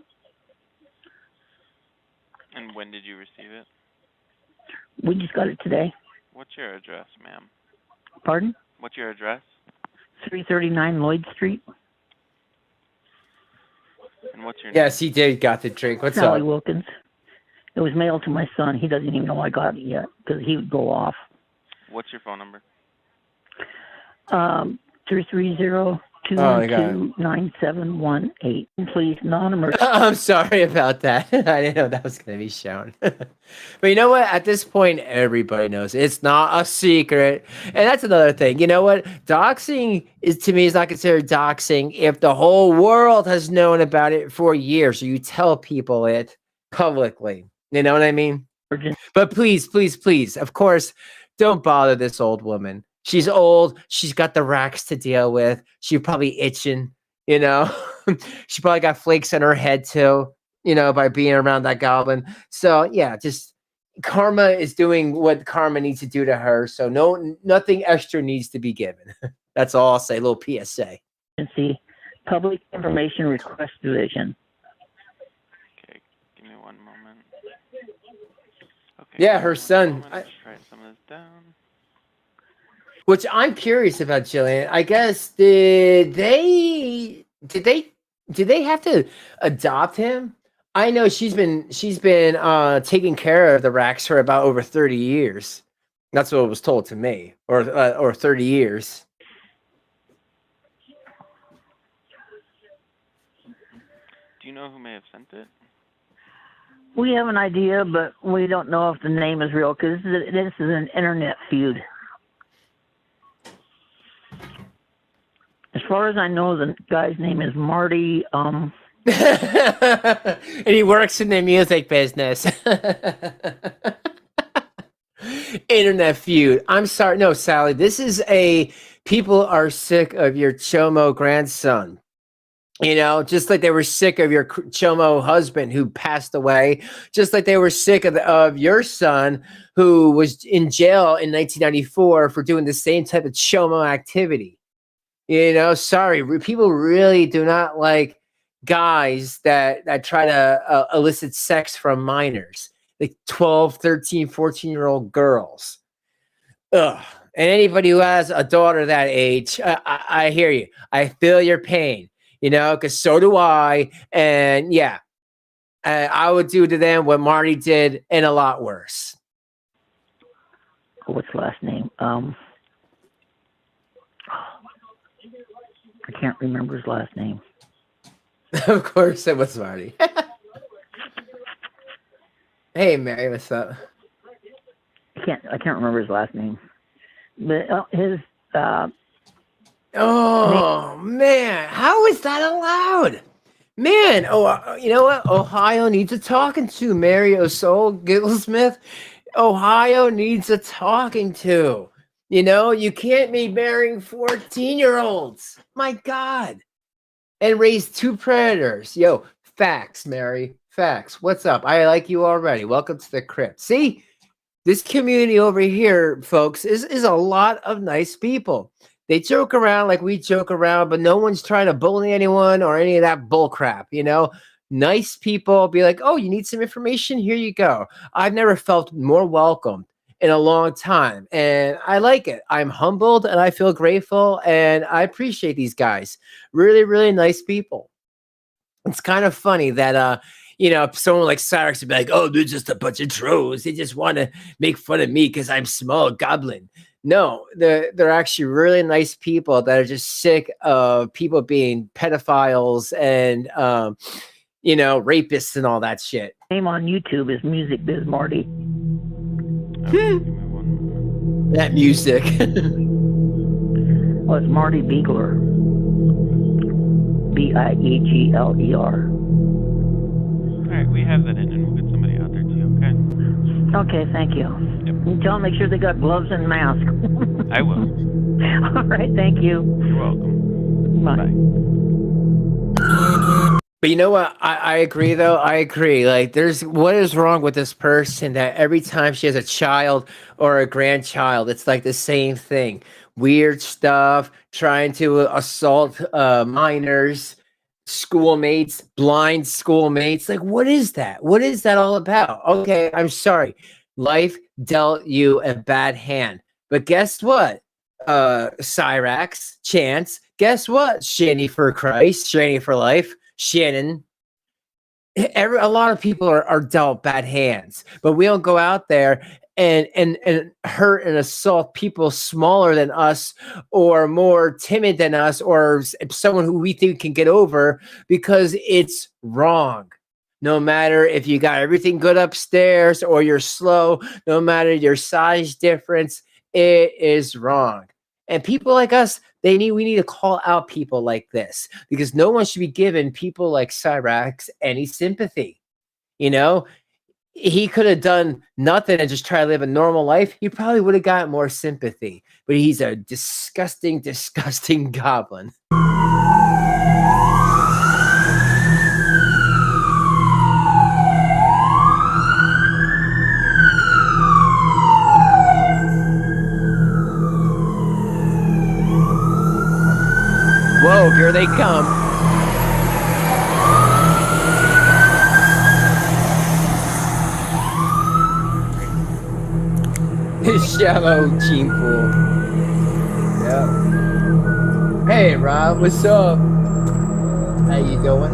And when did you receive it? We just got it today. What's your address, ma'am? Pardon? What's your address? 339 Lloyd Street. And what's your Yes, he did got the drink. What's Sally up? Wilkins. It was mailed to my son. He doesn't even know I got it yet because he would go off. What's your phone number? 330-212-9718. Please, non-emergency. I'm sorry about that. I didn't know that was going to be shown. But you know what? At this point, everybody knows it's not a secret. And that's another thing. You know what? Doxing is, to me, is not considered doxing if the whole world has known about it for years, or you tell people it publicly. You know what I mean? But please, please, please, of course, don't bother this old woman. She's old. She's got the racks to deal with. She's probably itching, you know. She probably got flakes in her head too, you know, by being around that goblin. So yeah, just karma is doing what karma needs to do to her. So nothing extra needs to be given. That's all I'll say. A little PSA. Public Information Request Division. Okay, give me one moment. Okay. Yeah, her son. Let's write some of this down. Which I'm curious about, Jillian. I guess did they have to adopt him? I know she's been taking care of the Racks for about over 30 years. That's what was told to me, or 30 years. Do you know who may have sent it? We have an idea, but we don't know if the name is real because this is an internet feud. As far as I know, the guy's name is Marty. And he works in the music business. Internet feud. I'm sorry. No, Sally. This is people are sick of your Chomo grandson. You know, just like they were sick of your Chomo husband who passed away, just like they were sick of your son who was in jail in 1994 for doing the same type of Chomo activity. You know, sorry, people really do not like guys that try to elicit sex from minors, like 12, 13, 14-year-old girls. Ugh. And anybody who has a daughter that age, I hear you. I feel your pain. You know, because so do I. And yeah, I would do to them what Marty did and a lot worse. What's the last name? I can't remember his last name. Of course it was Marty. Hey, Mary, what's up? I can't remember his last name. But his oh man, how is that allowed? Man, you know what? Ohio needs a talking to. Mary O'Soul Gigglesmith. Ohio needs a talking to. You know, you can't be marrying 14-year-olds. My God. And raise 2 predators. Yo, facts, Mary. Facts. What's up? I like you already. Welcome to the crypt. See, this community over here, folks, is a lot of nice people. They joke around like we joke around, but no one's trying to bully anyone or any of that bull crap, you know? Nice people be like, oh, you need some information? Here you go. I've never felt more welcomed in a long time, and I like it. I'm humbled, and I feel grateful, and I appreciate these guys. Really, really nice people. It's kind of funny that, you know, someone like Cyraxx would be like, oh, they're just a bunch of trolls. They just want to make fun of me because I'm small goblin. No, they're actually really nice people that are just sick of people being pedophiles and, you know, rapists and all that shit. Name on YouTube is Music Biz Marty. That music. Well, it's Marty Beagler. Biegler. Alright, we have that in and we'll get somebody out there too, okay? Okay, thank you. Yep. You tell them make sure they got gloves and mask. I will. All right, thank you. You're welcome. Bye. But you know what? I agree, though. I agree. Like, what is wrong with this person that every time she has a child or a grandchild, it's like the same thing. Weird stuff, trying to assault minors, schoolmates, blind schoolmates. Like, what is that? What is that all about? Okay, I'm sorry. Life dealt you a bad hand. But guess what? Cyraxx, Chance, guess what? Shanny for Christ, Shanny for life. Shannon, a lot of people are dealt bad hands, but we don't go out there and hurt and assault people smaller than us or more timid than us or someone who we think can get over because it's wrong. No matter if you got everything good upstairs or you're slow, no matter your size difference, it is wrong. And people like us, we need to call out people like this because no one should be giving people like Cyraxx any sympathy. You know, he could have done nothing and just try to live a normal life. He probably would have got more sympathy, but he's a disgusting, disgusting goblin. Whoa, here they come. Shallow gene pool. Yep. Hey, Rob, what's up? How you doing?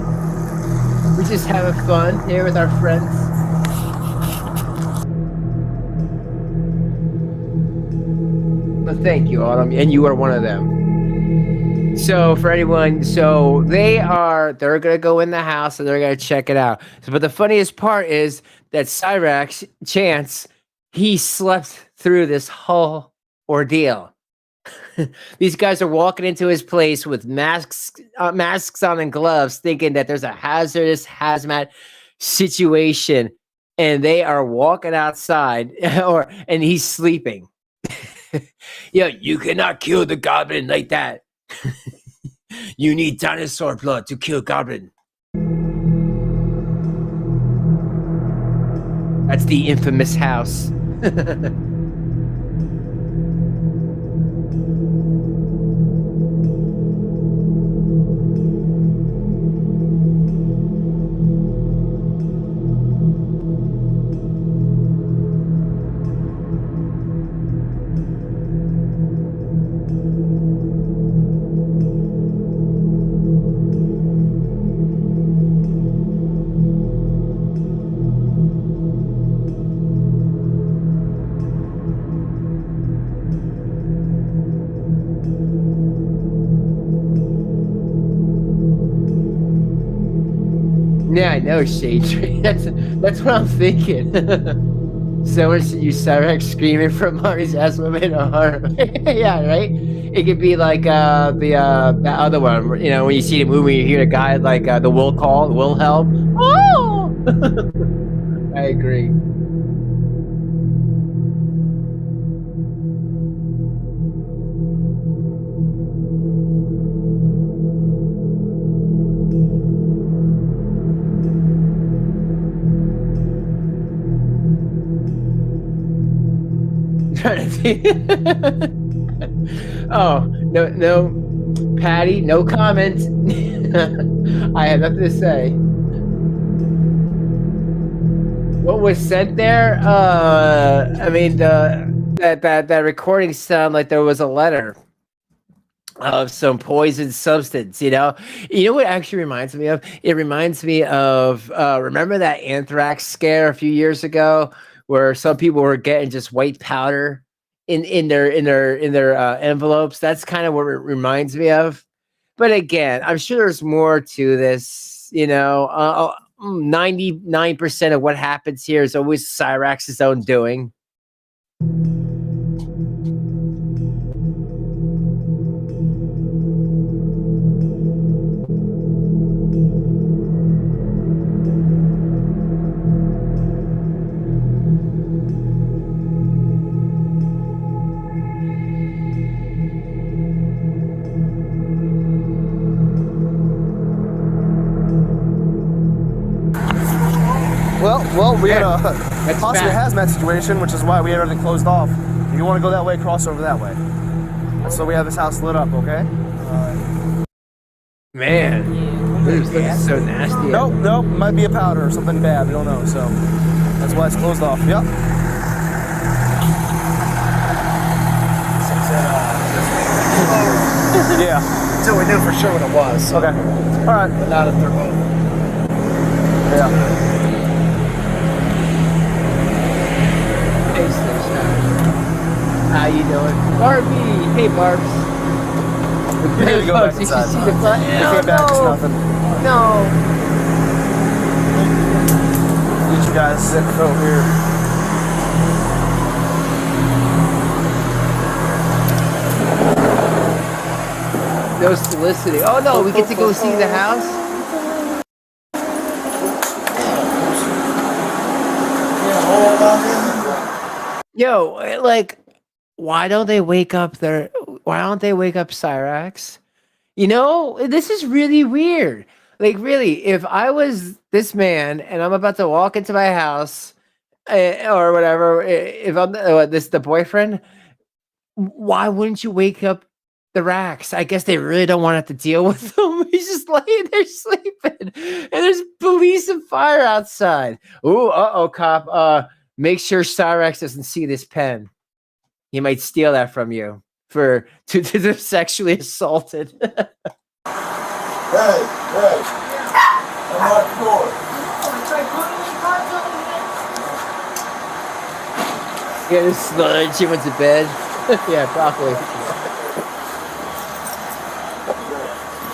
We just having fun here with our friends. Well, thank you, Autumn, and you are one of them. So for anyone, they're gonna go in the house and they're gonna check it out. But the funniest part is that Cyraxx, Chance, he slept through this whole ordeal. These guys are walking into his place with masks on and gloves, thinking that there's a hazardous hazmat situation, and they are walking outside, and he's sleeping. Yeah, you cannot kill the goblin like that. You need dinosaur blood to kill Goblin. That's the infamous house. Yeah, I know, Shade Tree. That's what I'm thinking. Someone should use Cyraxx screaming from Marty's ass woman or horror. Yeah, right? It could be like the that other one, you know, when you see the movie, you hear a guy like the will call, Wilhelm. Oh! I agree. Oh, no, Patty, no comment. I have nothing to say. What was sent there? I mean, that recording sounded like there was a letter of some poison substance. You know what it actually reminds me of? It reminds me of remember that anthrax scare a few years ago, where some people were getting just white powder in their envelopes. That's kind of what it reminds me of. But again, I'm sure there's more to this. 99% of what happens here is always Cyraxx's own doing. Well, we had a That's possibly bad. hazmat situation, which is why we had everything closed off. If you want to go that way, cross over that way. So we have this house lit up, okay? Man, this is so nasty. Nope, might be a powder or something bad. We don't know, so that's why it's closed off. Yep. Yeah. So we knew for sure what it was. Okay. All right. But not if they're both. Yeah. Hey, How you doing? Barbie! Hey, Barbs. You need to go back Did you inside. see the flag? You came back, it's nothing. No. Get you guys sitting over here. No soliciting. Oh no, we get to go see the house? Yo, like, why don't they wake up Cyraxx? You know, this is really weird. Like, really, if I was this man and I'm about to walk into my house or whatever, if I'm the boyfriend, why wouldn't you wake up the Rax? I guess they really don't want to have to deal with him. He's just laying there sleeping, and there's police and fire outside. Ooh, cop. Make sure Cyraxx doesn't see this pen. He might steal that from you to sexually assaulted. Hey, unlock the door. Yeah, this slut. She went to bed. Yeah, probably.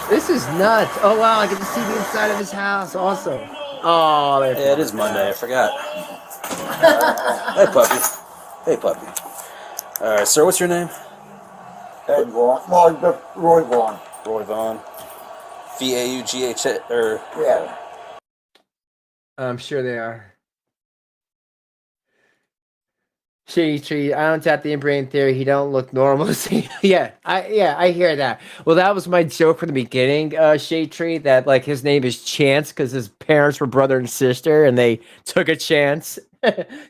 This is nuts. Oh wow, I get to see the inside of his house. Awesome. Oh, yeah, it is Monday. I forgot. Hey, puppy. All right, sir. What's your name? Ed Vaughn. Well, Roy Vaughn. Roy Vaughn. VAUGH or Yeah. I'm sure they are. Shady Tree, I don't tap the inbreeding theory. He don't look normal. Yeah, I hear that. Well, that was my joke from the beginning, Shade Tree, that like his name is Chance because his parents were brother and sister and they took a chance.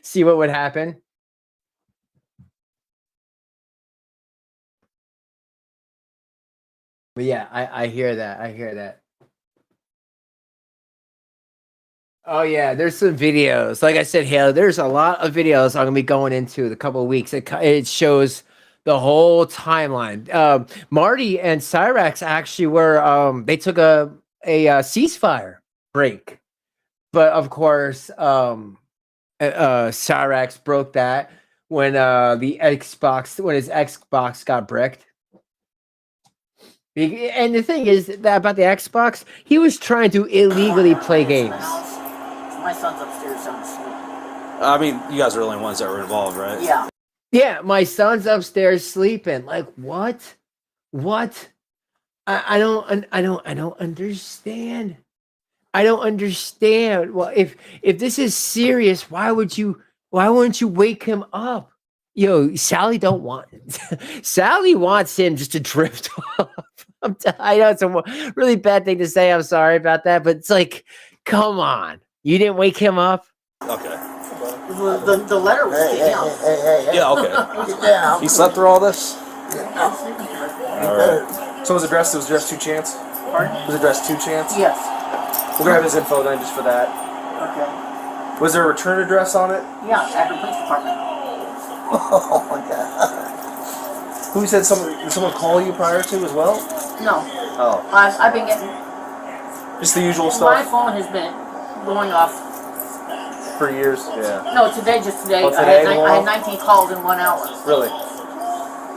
See what would happen. But yeah, I hear that. I hear that. Oh yeah, there's some videos. Like I said, Halo, there's a lot of videos I'm gonna be going into the couple of weeks. It shows the whole timeline. Marty and Cyraxx actually were they took a ceasefire break, but of course, Cyraxx broke that when his Xbox got bricked. And the thing is that about the Xbox, he was trying to illegally play games. My son's upstairs sound asleep. I mean, you guys are the only ones that were involved, right? Yeah. Yeah, my son's upstairs sleeping. Like what? What? I don't understand. I don't understand. Well, if this is serious, why wouldn't you wake him up? Yo, Sally don't want Sally wants him just to drift off. I know it's a really bad thing to say. I'm sorry about that, but it's like, come on. You didn't wake him up? Okay. The letter was Hey, Yeah, okay. Yeah. He slept through all this? All right. So it was addressed to Chance? Pardon? It was addressed to Chance? Yes. We'll grab his info then just for that. Okay. Was there a return address on it? Yeah, Akron Police Department. Oh my God. Who said did someone call you prior to as well? No. Oh. I've been getting... Just the usual My stuff? phone has been going off. For years? Yeah. No, just today. Oh, today I had 19 calls in 1 hour. Really?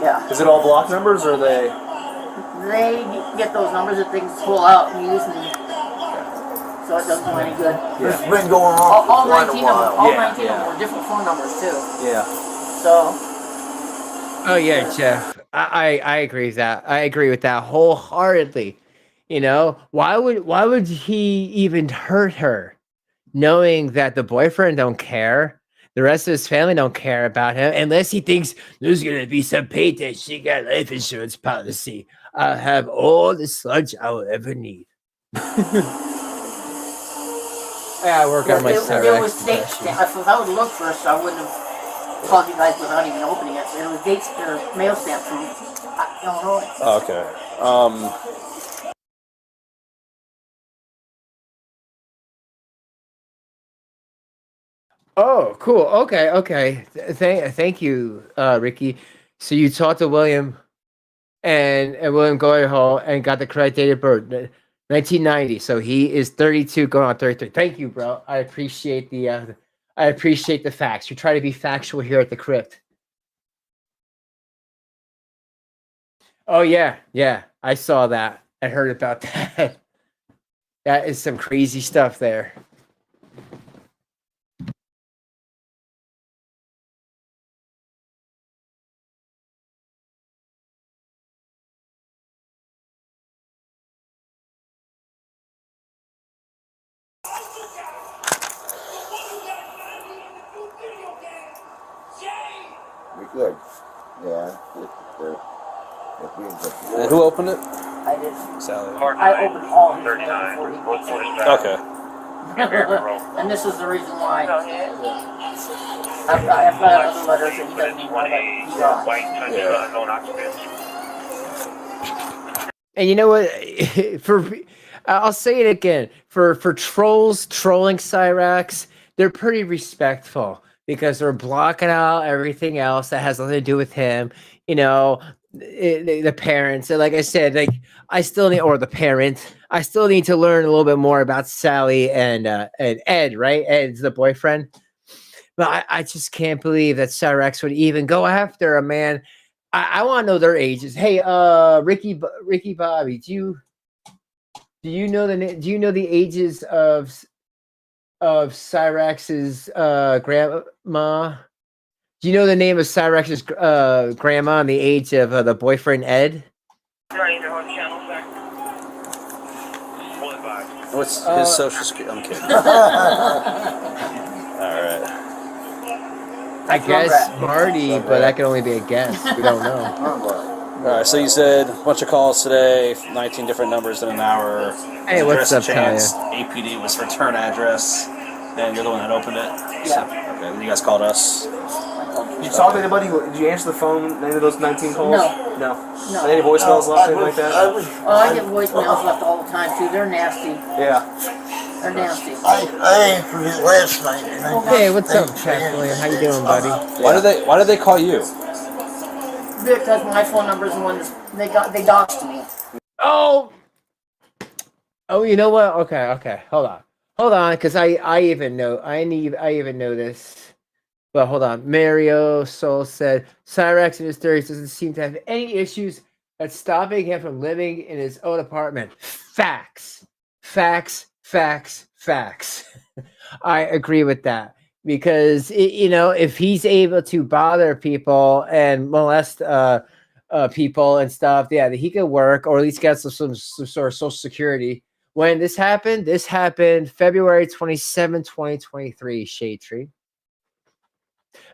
Yeah. Is it all block numbers or are they? They get those numbers that they can pull out and use me. So it doesn't do any good. It's been going on All for quite 19 a of them, while. all 19 of them were different phone numbers too. Yeah. So. Oh yeah, Jeff. I agree with that. I agree with that wholeheartedly. You know, why would he even hurt her, knowing that the boyfriend don't care, the rest of his family don't care about him, unless he thinks there's gonna be some payday. She got life insurance policy. I'll have all the sludge I will ever need. Yeah, I work on my There was Cyraxx. date stamp. If I would look first, I wouldn't have called you guys without even opening it. It was dates or mail stamp from Illinois. Oh, okay. Oh, cool. Okay, okay. Thank you, Ricky. So you talked to William and William Goyer Hall and got the correct date of birth, 1990. So he is 32, going on 33. Thank you, bro. I appreciate the facts. We try to be factual here at the crypt. Oh yeah, yeah. I saw that. I heard about that. That is some crazy stuff there. We could. Yeah. And who opened it? I did. Sally. I opened all his mail before he Okay. And this is the reason why. I've got other letters that he doesn't even know that he got. And you know what? I'll say it again. For trolls trolling Cyraxx, they're pretty respectful because they're blocking out everything else that has nothing to do with him. You know, the parents. And like I said, like I still need, or the parent. I still need to learn a little bit more about Sally and Ed. Right? Ed's the boyfriend. But I just can't believe that Cyraxx would even go after a man. I want to know their ages. Hey, Ricky Bobby, do you know the ages of Cyraxx's grandma? Do you know the name of Cyraxx's grandma and the age of the boyfriend Ed? What's his social security? I'm kidding. All right. I guess Marty, but that could only be a guess. We don't know. All right, so you said a bunch of calls today, 19 different numbers in an hour. Hey, what's up, Chance? APD was return address, and you're the one that opened it. Yeah. So, okay, then you guys called us. Did you talk to anybody? Did you answer the phone? Any of those 19 calls? No. No. Any voicemails left? Anything like that? I get voicemails left all the time too. They're nasty. Yeah. They're nasty. I answered it last night. Hey, what's up, Jack William? How you doing, buddy? Why did they call you? Because my phone number is the one they doxed me. Oh, you know what? Okay. Hold on, because I even know this. But hold on. Mario Soul said Cyraxx in his 30s doesn't seem to have any issues that's stopping him from living in his own apartment. Facts. I agree with that because if he's able to bother people and molest people and stuff, yeah, he could work or at least get some sort of social security. When this happened February 27, 2023, Shade Tree.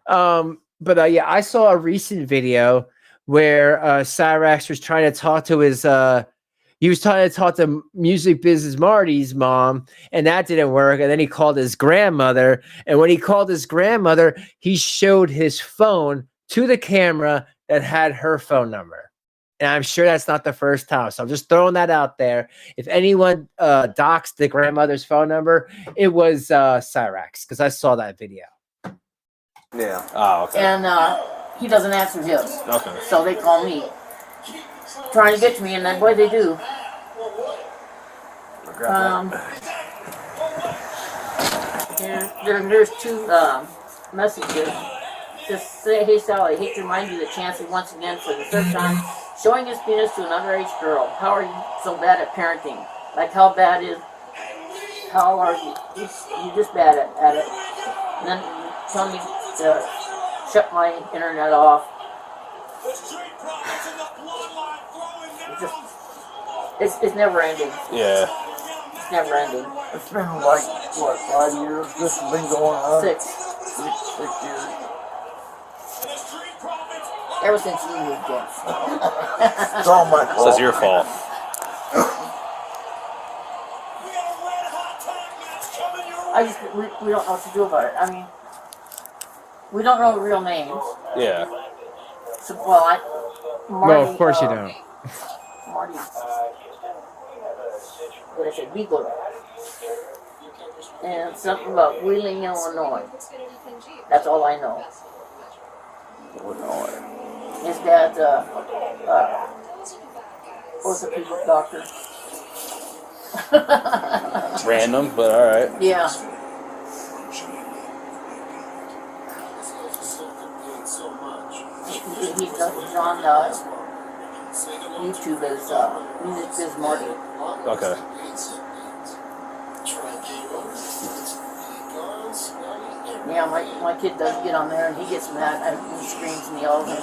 But yeah, I saw a recent video where Cyraxx was trying to talk to his he was trying to talk to Music Business Marty's mom, and that didn't work. And then he called his grandmother, and when he called his grandmother, he showed his phone to the camera that had her phone number. And I'm sure that's not the first time. So I'm just throwing that out there. If anyone doxed the grandmother's phone number, it was Cyraxx, because I saw that video. Yeah. Oh, okay. And he doesn't answer his. Okay. So they call me, trying to get to me, and then boy, they do. There's two messages. Just say, hey Sally, I hate to remind you that Chance is once again for the third time showing his penis to an underage girl. How are you so bad at parenting? Like how are you? You're just bad at it. And then tell me to shut my internet off. It's never ending. Yeah. It's never ending. It's been like, what, 5 years? This has been going on? 6 years. Ever since you moved in. It's all my fault. So it's your fault. we don't know what to do about it. I mean, we don't know the real names. Yeah. So, well, Marty, Well, of course you don't. Marty, what is it, Beagle. And something about Wheeling, Illinois. That's all I know. Illinois. His dad's orthopedic doctor. Random, but all right. Yeah. He's on YouTube as Music Biz Marty. Okay. Yeah, my kid does get on there and he gets mad and he screams and yells and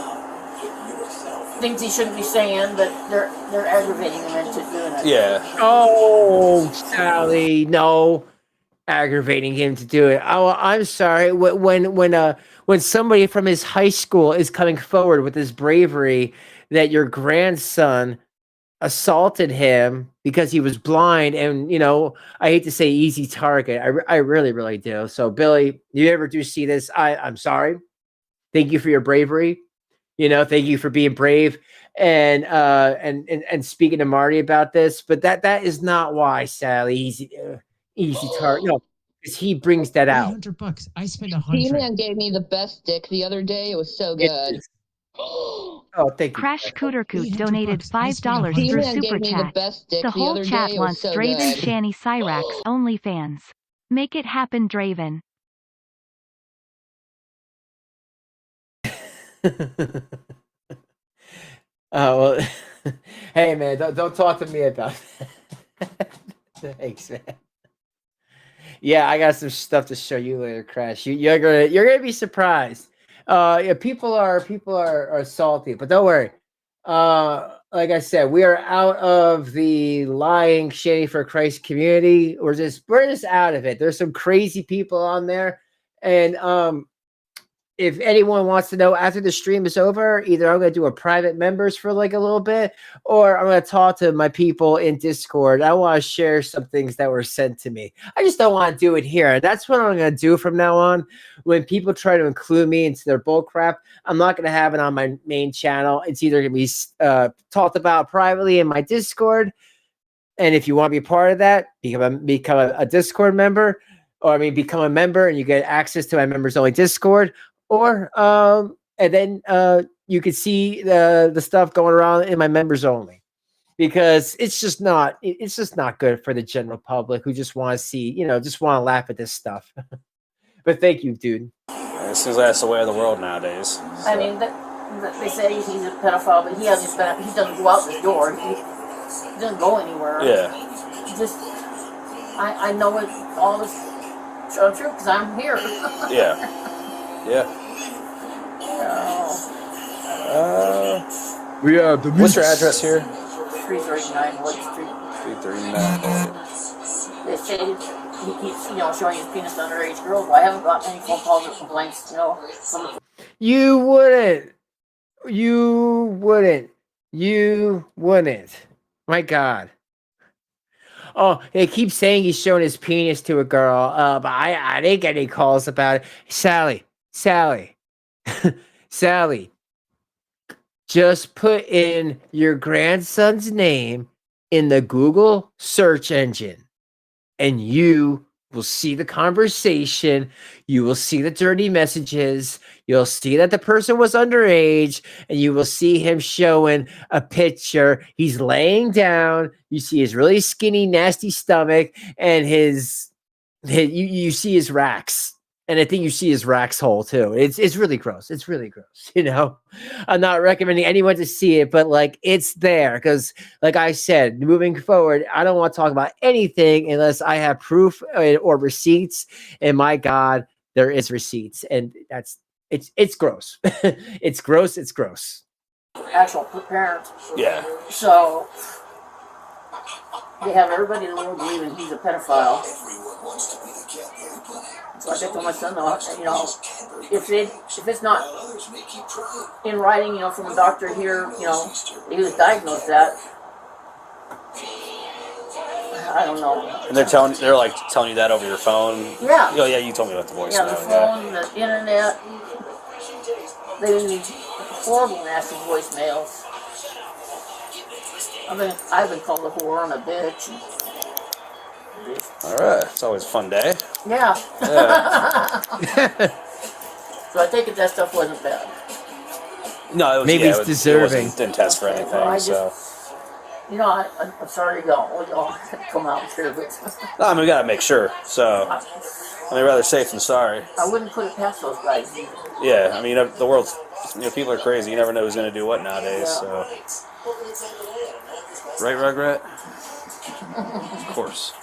things he shouldn't be saying, but they're aggravating him into doing it. Yeah. Oh, Sally, no, aggravating him to do it. Oh, I'm sorry. When somebody from his high school is coming forward with this bravery that your grandson assaulted him because he was blind, and I hate to say easy target. I really, really do. So, Billy, you ever do see this? I'm sorry. Thank you for your bravery. Thank you for being brave and speaking to Marty about this. But that is not why, Sally. Easy target. No, because he brings that out. $800. I spent 100. He-Man gave me the best dick the other day. It was so good. Oh, thank you. Crash Cootercoot donated $5 through He-Man Super gave me the Chat. best dick The the whole other chat day. It was wants so Draven good. Shanny Cyraxx OnlyFans. Make it happen, Draven. Oh, well, hey, man, don't talk to me about that. Thanks, man. Yeah, I got some stuff to show you later, Crash. You're gonna be surprised. Yeah, people are salty, but don't worry. Like I said, we are out of the lying shady for Christ community. We're just out of it. There's some crazy people on there, and if anyone wants to know after the stream is over, either I'm going to do a private members for like a little bit, or I'm going to talk to my people in Discord. I want to share some things that were sent to me. I just don't want to do it here. That's what I'm going to do from now on. When people try to include me into their bull crap, I'm not going to have it on my main channel. It's either going to be talked about privately in my Discord. And if you want to be a part of that, become a Discord member, or become a member and you get access to my members only Discord. Or and then you can see the stuff going around in my members only, because it's just not good for the general public who just want to see, just want to laugh at this stuff. But thank you, dude. It seems like that's the way of the world nowadays. So. I mean, they say he's a pedophile, but he doesn't go out the door. He doesn't go anywhere. Yeah. I know it all is true because I'm here. Yeah. Yeah. We have the. What's your address here? 339 Wood Street. 339. They say he keeps, showing his penis to underage girls. Well, I haven't got any phone calls or complaints, from the. You wouldn't. My God. Oh, they keep saying he's showing his penis to a girl, but I didn't get any calls about it. Sally. Sally, just put in your grandson's name in the Google search engine, and you will see the conversation. You will see the dirty messages. You'll see that the person was underage, and you will see him showing a picture. He's laying down. You see his really skinny, nasty stomach, and you see his racks. And I think you see his Rax hole too. It's really gross. It's really gross. I'm not recommending anyone to see it, but it's there because, like I said, moving forward, I don't want to talk about anything unless I have proof or receipts. And my God, there is receipts, and it's gross. It's gross. It's gross. Actual parents. Yeah. So they have everybody in the world believing he's a pedophile. So I said to my son, if it's not in writing, from a doctor here, he was diagnosed that. I don't know. And they're like telling you that over your phone. Yeah. Oh yeah, you told me about the voice. Yeah, the phone, the internet. They leave horrible, nasty voicemails. I've been called a whore and a bitch. All right, it's always a fun day. Yeah. So I take it that stuff wasn't bad. No, it was, Maybe yeah, it's deserving. Didn't test for anything. Well, So. I'm sorry to go. Y'all come out here, but No, I mean, we gotta make sure. So, I mean, rather safe than sorry. I wouldn't put it past those guys either. Yeah, I mean, the world's, people are crazy. You never know who's gonna do what nowadays. So, right, Rugrat? Of course.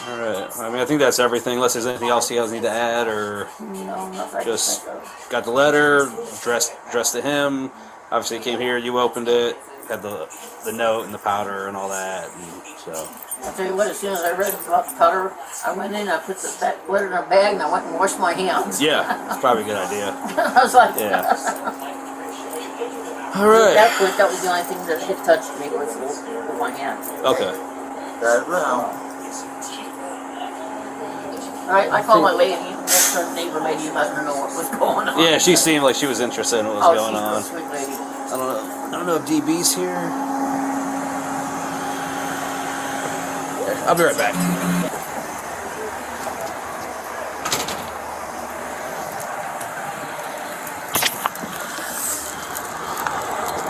All right. I mean, I think that's everything. Unless there's anything else you guys need to add, or no, nothing. Just got the letter, dressed to him. Obviously, came here. You opened it. Had the note and the powder and all that. And so. I'll tell you what. As soon as I read about the powder, I went in. I put the letter in a bag, and I went and washed my hands. Yeah, it's probably a good idea. I was like, yeah. All right. At that point, that was the only thing that had touched me was with my hands. Okay. I called my lady, next door neighbor lady, let her know what was going on. Yeah, she seemed like she was interested in what was going on. She's a sweet lady. I don't know if DB's here. I'll be right back.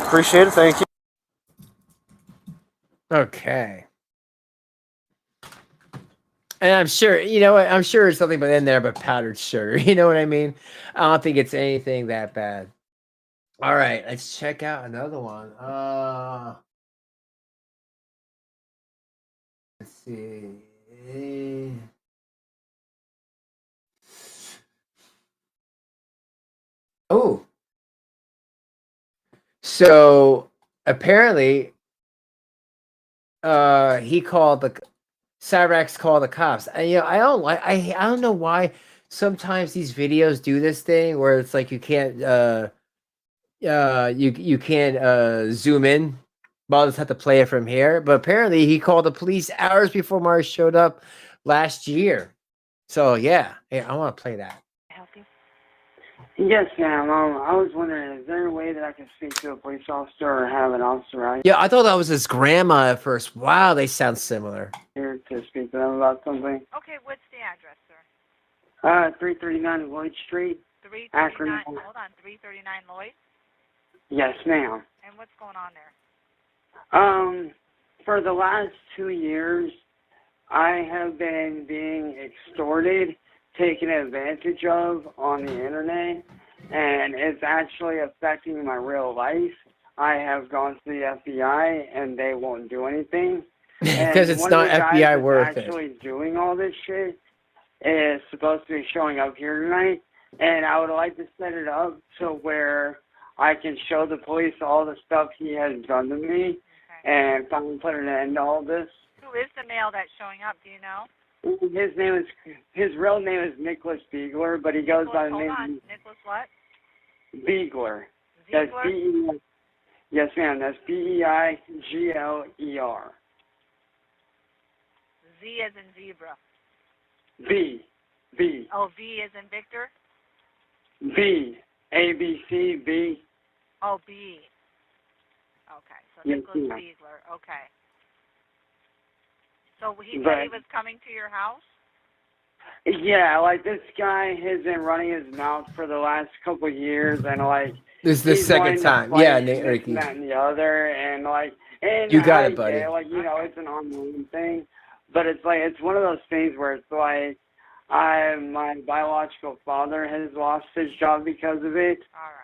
Appreciate it. Thank you. Okay. And I'm sure, you know what? I'm sure there's something in there but powdered sugar. You know what I mean? I don't think it's anything that bad. All right, let's check out another one. Let's see. Oh. So apparently, he called the Cyraxx called the cops. And, you know, I don't know why sometimes these videos do this thing where it's like you can't you can't zoom in, but I'll just have to play it from here. But apparently he called the police hours before Mars showed up last year. So yeah, I want to play that. Yes, ma'am. I was wondering, is there a way that I can speak to a police officer or have an officer out Yeah, I thought that was his grandma at first. Wow, they sound similar. here to speak to them about something? Okay, what's the address, sir? 339 Lloyd Street. 339, Akron. hold on, 339 Lloyd? Yes, ma'am. And what's going on there? For the last 2 years, I have been being extorted, taken advantage of on the internet, and it's actually affecting my real life. I have gone to the FBI, and they won't do anything. Because it's not FBI worth it. Actually doing all this shit is supposed to be showing up here tonight, and I would like to set it up to where I can show the police all the stuff he has done to me, and finally put an end to all this. Who is the male that's showing up, do you know? His real name is Nicholas Beigler, but he goes by the Hold name on, Nicholas what? Beigler. That's Ziegler? Yes, ma'am. That's Beigler. Z as in zebra. B. Oh, V as in Victor? B. ABC, B. Oh, B. Okay, so Yes, Nicholas ma'am. Ziegler, okay. So he said But- he was coming to your house? Yeah, like this guy has been running his mouth for the last couple of years, and like This is the he's second wanting to time. fight Yeah, and Nate this Ricky. and that and the other, and like, and You got I it, buddy. get, like, you know, it's an online thing, but it's like it's one of those things where it's like my biological father has lost his job because of it,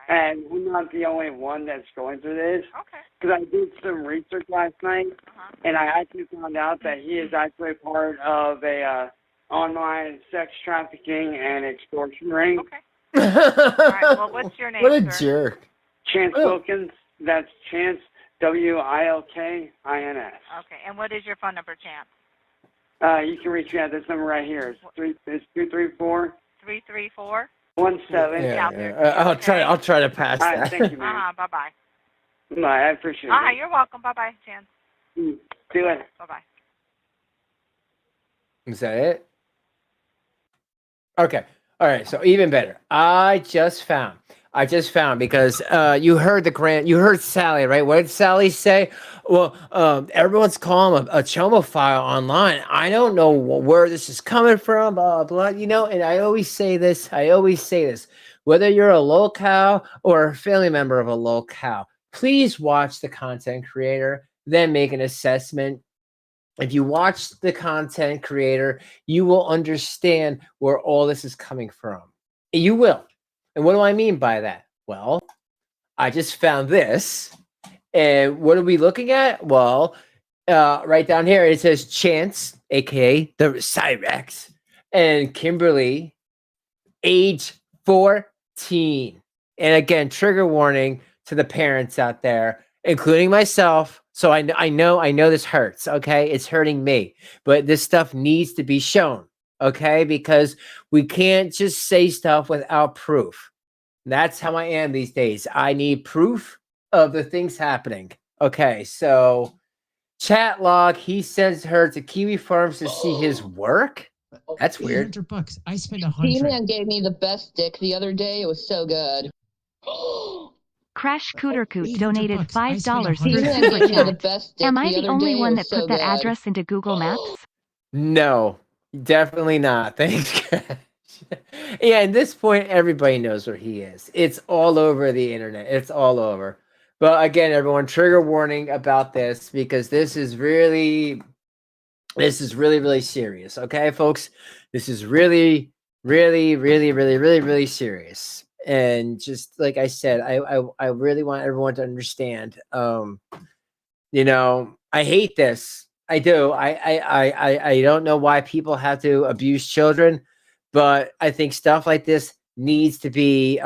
and I'm not the only one that's going through this. Okay. Because I did some research last night, and I actually found out that he is actually part of a online sex trafficking and extortion ring. Okay. All right, well, what's your name, What a sir? jerk. Chance Wilkins. That's Chance, Wilkins. Okay, and what is your phone number, Champ? You can reach me at this number right here. It's 234 334? 17. Yeah. I'll try to pass All right, that. thank you, ma'am. Bye-bye. Bye, I appreciate it. You're welcome. Bye-bye, Chance. Do it. Bye-bye. Is that it? Okay. All right. So even better. I just found because you heard Sally, right? What did Sally say? Well, everyone's calling a Chomo file online. I don't know where this is coming from, blah, blah, you know, and I always say this, whether you're a locale or a family member of a locale, please watch the content creator, then make an assessment. If you watch the content creator, you will understand where all this is coming from. You will. And what do I mean by that? Well, I just found this. And what are we looking at? Well, right down here, it says Chance, aka the Cyraxx, and Kimberly, age 14. And again, trigger warning to the parents out there, including myself. So I know this hurts. Okay, it's hurting me, but this stuff needs to be shown. Okay, because we can't just say stuff without proof. That's how I am these days. I need proof of the things happening. Okay, so chat log. He sends her to Kiwi Farms to see his work. That's weird. $800. I spent He-Man gave me the best dick the other day. It was so good. Crash Cootercoot donated $5 through He-Man Super gave me the Chat. best dick Am I the the other only day. one It that was so put that good. address into Google Maps? No, definitely not. Thanks, Crash. Yeah, at this point, everybody knows where he is. It's all over the internet. It's all over. But again, everyone, trigger warning about this because this is really, really serious. Okay, folks, this is really, really serious. And just like I said, I really want everyone to understand. You know, I hate this. I do. I don't know why people have to abuse children, but I think stuff like this needs to be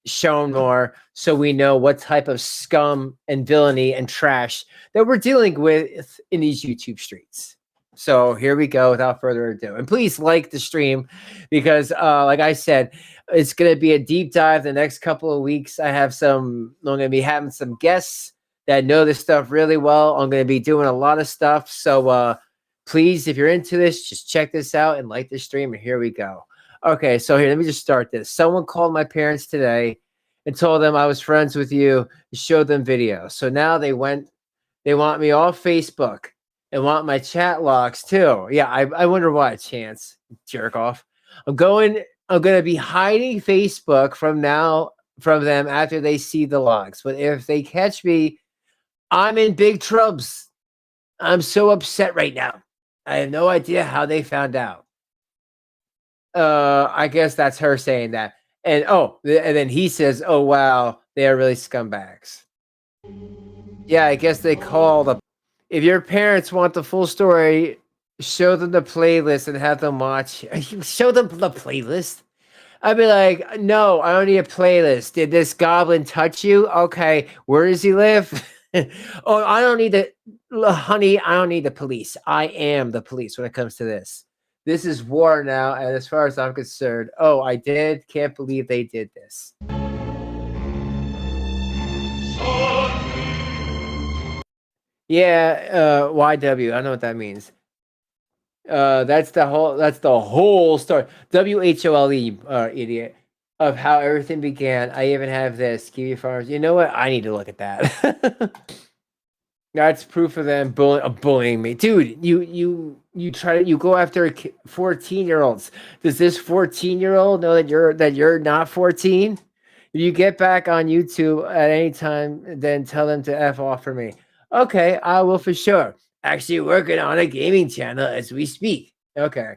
shown more so we know what type of scum and villainy and trash that we're dealing with in these YouTube streets. So here we go without further ado. And please like the stream because like I said, it's going to be a deep dive the next couple of weeks. I'm going to be having some guests that know this stuff really well. I'm going to be doing a lot of stuff. So please, if you're into this, just check this out and like the stream. And here we go. Okay, so here, let me just start this. Someone called my parents today and told them I was friends with you, showed them videos. So now they want me off Facebook and want my chat logs too. Yeah, I wonder why, Chance, jerk off. I'm going to be hiding Facebook from them after they see the logs. But if they catch me, I'm in big troubles. I'm so upset right now. I have no idea how they found out. I guess that's her saying that. And and then he says, "Oh wow, they are really scumbags." Yeah, I guess they call the. If your parents want the full story, show them the playlist and have them watch. Show them the playlist. I'd be like, no, I don't need a playlist. Did this goblin touch you? Okay, where does he live? Oh, I don't need honey, I don't need the police. I am the police when it comes to this. This is war now, and as far as I'm concerned, I did. Can't believe they did this. Yeah, YW. I know what that means. That's the whole story. WHOLE, idiot, of how everything began. I even have this Kiwi Farms. You know what? I need to look at that. That's proof of them bullying me, dude. You go after 14-year-olds. Does this 14-year-old know that you're not 14? You get back on YouTube at any time, then tell them to F off for me. Okay, I will for sure. Actually working on a gaming channel as we speak. Okay.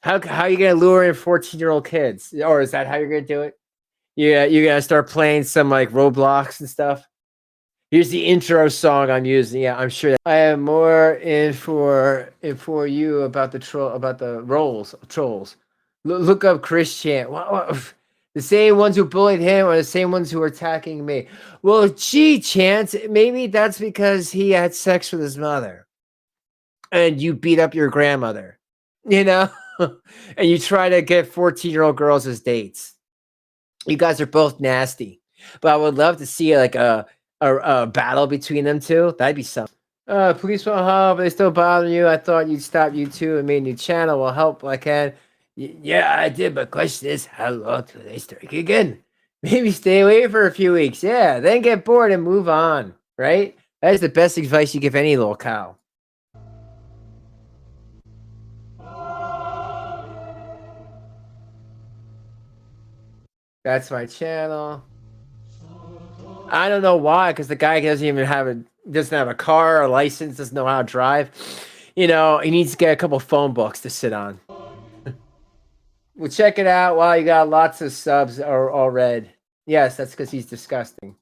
How are you gonna lure in 14-year-old kids? Or is that how you're gonna do it? Yeah, you're gonna start playing some like Roblox and stuff. Here's the intro song I'm using. Yeah, I'm sure I have more in for you about the trolls. Look up Chris Chant. What? The same ones who bullied him are the same ones who are attacking me. Well, gee, Chance, maybe that's because he had sex with his mother. And you beat up your grandmother. You know? And you try to get 14-year-old girls as dates. You guys are both nasty. But I would love to see like a battle between them two. That'd be something. Police won't help, but they still bother you. I thought you'd stop YouTube and made a new channel. Will help I can. Yeah, I did, but question is, how long till they strike again? Maybe stay away for a few weeks. Yeah, then get bored and move on, right? That is the best advice you give any little cow. That's my channel. I don't know why, because the guy doesn't even doesn't have a car or license, doesn't know how to drive. You know, he needs to get a couple phone books to sit on. Well, check it out. Wow, you got lots of subs are all red. Yes, that's because he's disgusting.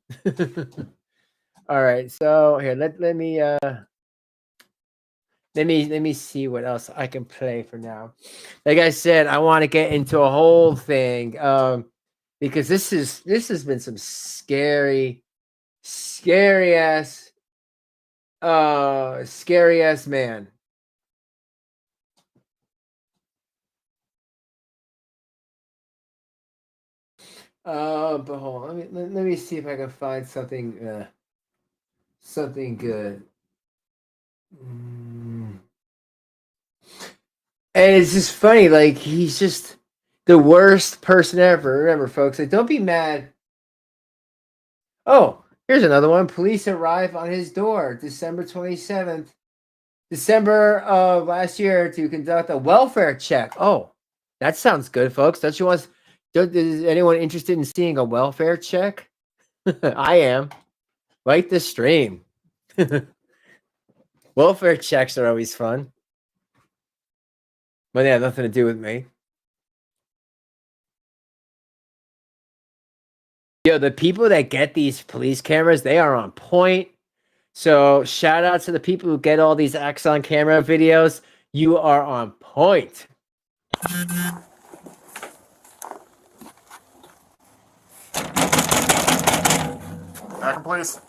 All right, so here, let me see what else I can play for now. Like I said, I want to get into a whole thing because this has been some scary ass man. But hold on, let me see if I can find something good. And it's just funny, like he's just the worst person ever. Remember, folks, like don't be mad. Oh, here's another one. Police arrive on his door, December 27th, December of last year, to conduct a welfare check. Oh, that sounds good, folks. Is anyone interested in seeing a welfare check? I am. Like the stream. Welfare checks are always fun. But they have nothing to do with me. Yo, the people that get these police cameras, they are on point. So shout out to the people who get all these Axon camera videos. You are on point. Back in place.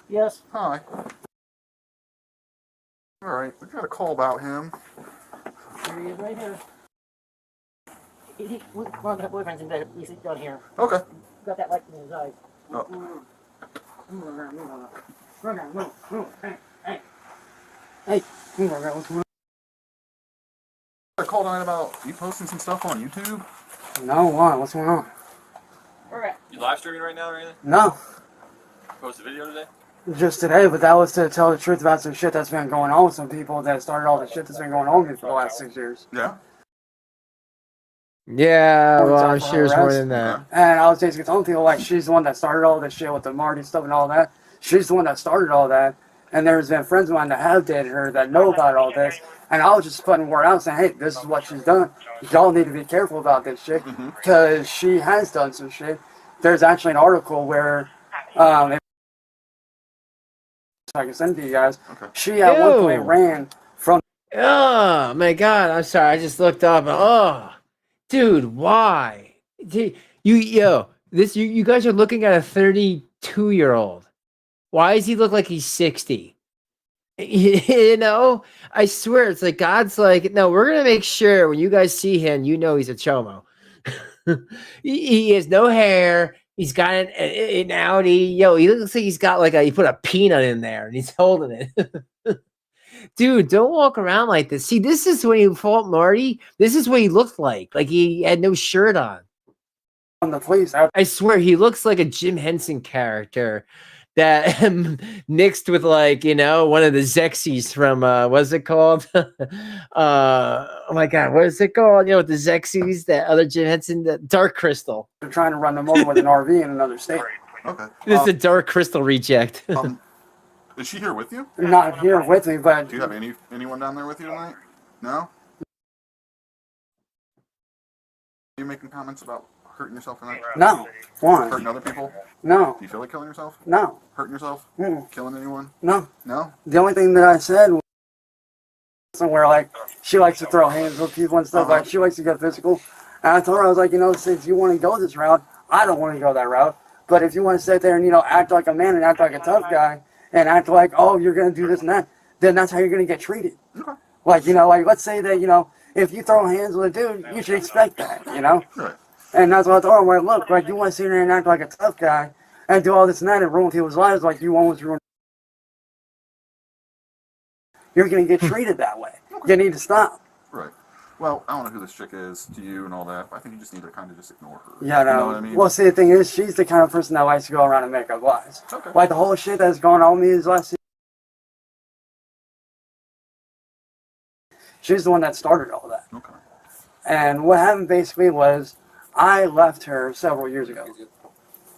Yes. Hi. All right, we got a call about him. Here he is right here. One of the boyfriend's in bed. He's down here. Okay. Got that light in his eyes. Oh. Move around, move. Hey, move around, what's going on? I called on about you posting some stuff on YouTube. No, why? What's going on? You live streaming right now or anything? No, Post a video today? just today, but that was to tell the truth about some shit that's been going on with some people that started all the shit that's been going on with me for the last 6 years. Yeah. Yeah, well, I'm sure it's more than that. And I was basically telling people, like, she's the one that started all this shit with the Marty stuff and all that. She's the one that started all that. And there's been friends of mine that have dated her that know about all this. And I was just putting word out saying, hey, this is what she's done. Y'all need to be careful about this shit. Because she has done some shit. There's actually an article where, I can send it to you guys. Okay. She at one point ran from... Oh, my God. I'm sorry. I just looked up. Oh, dude, why? You guys are looking at a 32-year-old. Why does he look like he's 60? You know, I swear, it's like God's like, no, we're gonna make sure when you guys see him, you know he's a chomo. he has no hair. He's got an Audi. Yo, he looks like he's got like he put a peanut in there and he's holding it. Dude, don't walk around like this. See, this is when you fought Marty. This is what he looked like. Like he had no shirt on. On the police, I swear, he looks like a Jim Henson character that mixed with, like, you know, one of the Zexies from what's it called? Oh my God, what is it called? You know, with the Zexies, that other Jim Henson, the Dark Crystal. They're trying to run them over with an RV in another state. Okay. This is a Dark Crystal reject. Is she here with you? Not here with me, but... Do you have anyone down there with you tonight? No? Are you making comments about hurting yourself tonight? No. Why? Hurting other people? No. Do you feel like killing yourself? No. Hurting yourself? Killing anyone? No. No? The only thing that I said was somewhere like, she likes to throw hands with people and stuff, like she likes to get physical. And I told her, I was like, you know, since you want to go this route, I don't want to go that route. But if you want to sit there and, you know, act like a man and act like a tough guy and act like, oh, you're going to do this and that, then that's how you're going to get treated. Okay. Like, you know, like let's say that, you know, if you throw hands with a dude, you should expect that, you know? Right. And that's what I told him. Like, look, like you want to sit there and act like a tough guy and do all this and that and ruin people's lives like you almost ruined. You're going to get treated that way. You need to stop. Right. Well, I don't know who this chick is to you and all that. I think you just need to kind of just ignore her. Yeah, no. You know what I mean? Well, see, the thing is, she's the kind of person that likes to go around and make up lies. Okay. Like the whole shit that's going on with me these last. She's the one that started all that. Okay. And what happened basically was, I left her several years ago.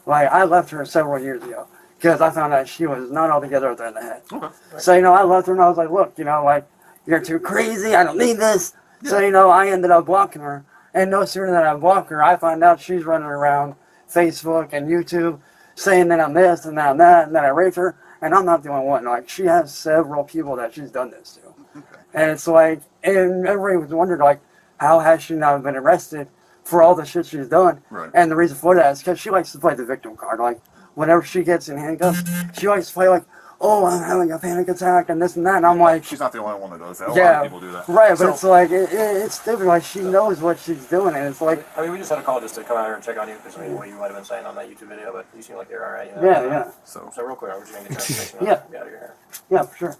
Like I left her several years ago because I found out she was not altogether in the head. Okay. So, you know, I left her and I was like, look, you know, like, you're too crazy. I don't need this. Yeah. So, you know, I ended up blocking her. And no sooner than I blocked her, I find out she's running around Facebook and YouTube saying that I'm this and that and that and that I raped her. And I'm not the only one. Like, she has several people that she's done this to. Okay. And it's like, and everybody was wondering, like, how has she not been arrested for all the shit she's done? Right. And the reason for that is because she likes to play the victim card. Like, whenever she gets in handcuffs, she likes to play like, oh, I'm having a panic attack and this and that. And I'm like... She's not the only one that does that. A yeah, lot of people do that. Right, but it's like, it's stupid. Like, she knows what she's doing. And it's like... I mean, we just had a call just to come out here and check on you because I mean, what you might have been saying on that YouTube video, but you seem like you're all right. You know? Yeah. So real quick, we're just going to get your information Yeah. out of your hair. Yeah, for sure.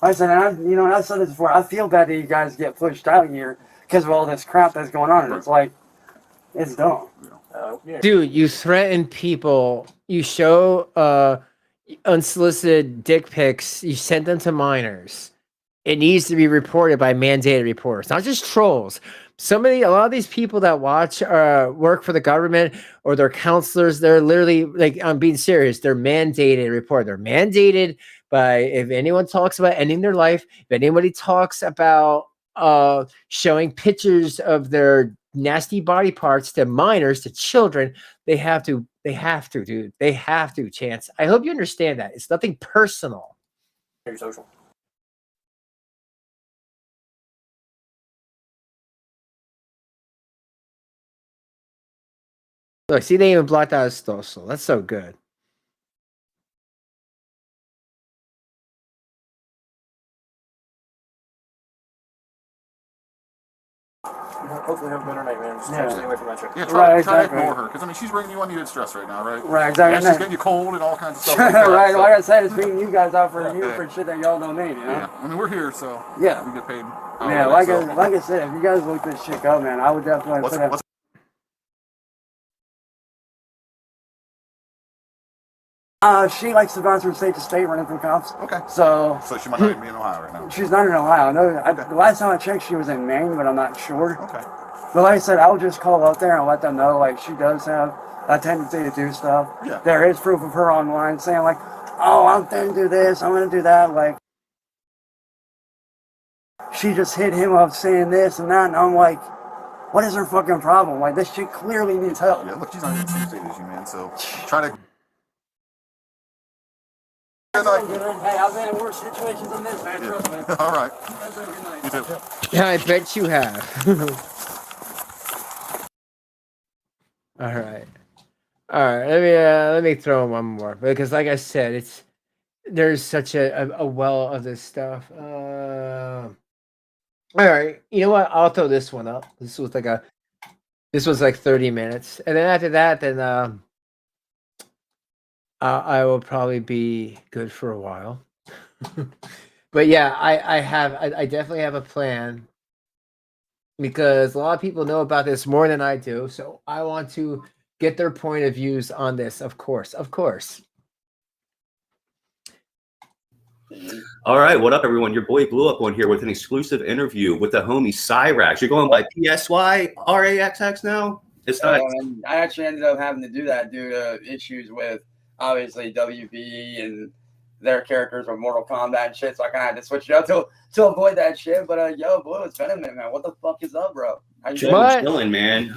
Like I said, and I've said this before, I feel bad that you guys get pushed out here because of all this crap that's going on. And it's like, it's dumb. Dude, you threaten people. You show unsolicited dick pics. You send them to minors. It needs to be reported by mandated reporters, not just trolls. A lot of these people that watch work for the government or they're counselors. They're literally, like, I'm being serious. They're mandated report. They're mandated by, if anyone talks about ending their life, if anybody talks about showing pictures of their nasty body parts to minors, to children, they have to, dude. They have to, Chance. I hope you understand that. It's nothing personal. Your social. Look, see, they even blocked out his social. That's so good. Hopefully have a better night, man. Just try to stay away from that chick. Yeah, try to ignore her, because I mean she's bringing you unneeded stress right now, right? Right, exactly. And she's getting you cold and all kinds of stuff. Like right, that, like I said, it's bringing you guys out for shit that y'all don't need, you know? Yeah, I mean we're here, so yeah, we get paid. Yeah, like I said, if you guys look this shit up, man, I would definitely put it. She likes to bounce from state to state running from cops. Okay. So she might not even be in Ohio right now. She's not in Ohio. No, the last time I checked, she was in Maine, but I'm not sure. Okay. But like I said, I'll just call up there and let them know, like, she does have a tendency to do stuff. Yeah. There is proof of her online saying, like, oh, I'm going to do this, I'm going to do that. Like, she just hit him up saying this and that, and I'm like, what is her fucking problem? Like, this chick clearly needs help. Yeah, look, she's not even in the same state as you, man, so try to... Hey, I've been in worse situations than this, man. Trust me. All right. You too. Yeah, I bet you have. All right. Let me throw one more because, like I said, there's such a well of this stuff. All right, you know what? I'll throw this one up. This was like 30 minutes, and then after that, then I will probably be good for a while. But yeah, I definitely have a plan because a lot of people know about this more than I do. So I want to get their point of views on this. Of course. All right, what up, everyone? Your boy Blew Up on here with an exclusive interview with the homie Cyraxx. You're going by PSYRAXX now? It's not. I actually ended up having to do that due to issues with obviously WB and their characters with Mortal Kombat and shit, so I kind of had to switch it up to avoid that shit. But yo, Blue, it's been a minute, man. What the fuck is up, bro? How you doing? Chilling, man.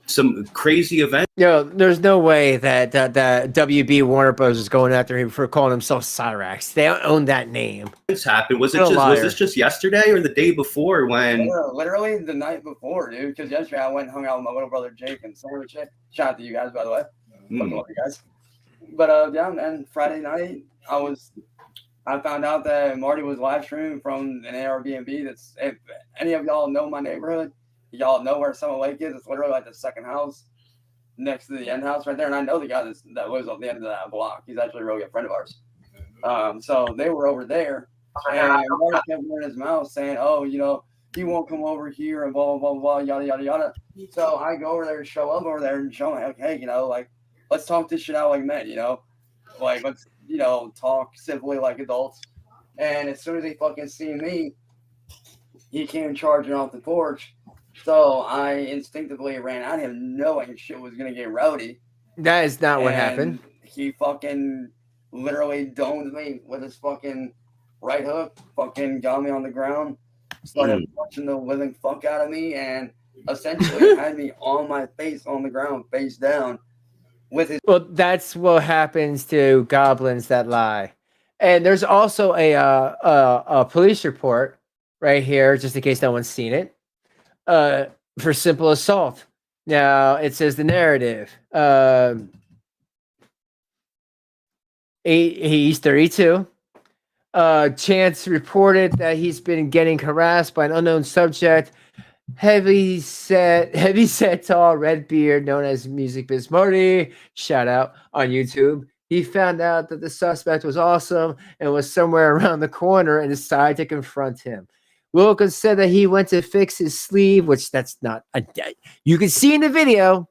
Some crazy event. Yo, there's no way that WB Warner Bros. Is going after him for calling himself Cyraxx. They don't own that name. What's happened? Was this just yesterday or the day before when? Literally the night before, dude. Because yesterday I went and hung out with my little brother Jake and some other shit. Shout out to you guys, by the way. Fucking love you guys. But yeah, man, Friday night I was I found out that Marty was live streaming from an Airbnb. That's if any of y'all know my neighborhood, y'all know where Summer Lake is. It's literally like the second house next to the end house right there. And I know the guy that lives on the end of that block. He's actually a really good friend of ours. So they were over there, and Marty kept running his mouth saying, "Oh, you know, he won't come over here and blah blah blah blah yada yada yada." So I go over there, show up over there, and show him, like, hey, you know, like let's talk this shit out like men, you know, like let's talk civilly like adults. And as soon as he fucking see me, he came charging off the porch. So I instinctively ran at him, knowing shit was gonna get rowdy. That is not what happened. He fucking literally domed me with his fucking right hook, fucking got me on the ground, started punching the living fuck out of me, and essentially had me on my face on the ground, face down, with his. Well, that's what happens to goblins that lie. And there's also a police report right here, just in case no one's seen it, for simple assault. Now it says the narrative. He's 32. Chance reported that he's been getting harassed by an unknown subject. Heavy set, tall, red beard, known as Music Biz Marty. Shout out on YouTube. He found out that the suspect was awesome and was somewhere around the corner and decided to confront him. Wilkins said that he went to fix his sleeve, which that's not a. You can see in the video.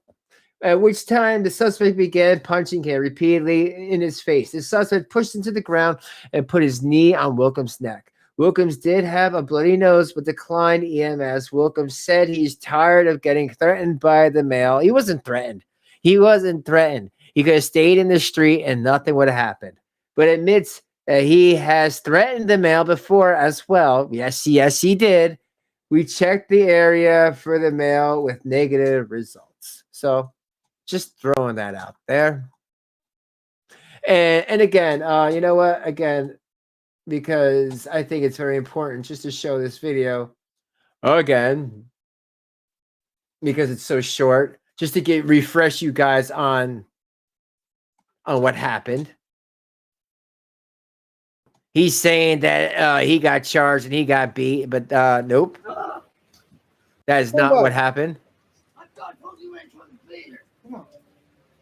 At which time the suspect began punching him repeatedly in his face. The suspect pushed him to the ground and put his knee on Wilkins' neck. Wilkins did have a bloody nose but declined EMS. Wilkins said he's tired of getting threatened by the male. He wasn't threatened. He could have stayed in the street and nothing would have happened. But admits that he has threatened the male before as well. Yes, he did. We checked the area for the male with negative results. So just throwing that out there. And again, you know what? Again, because I think it's very important just to show this video again, because it's so short, just to refresh you guys on what happened. He's saying that he got charged and he got beat, but nope. That is not what happened.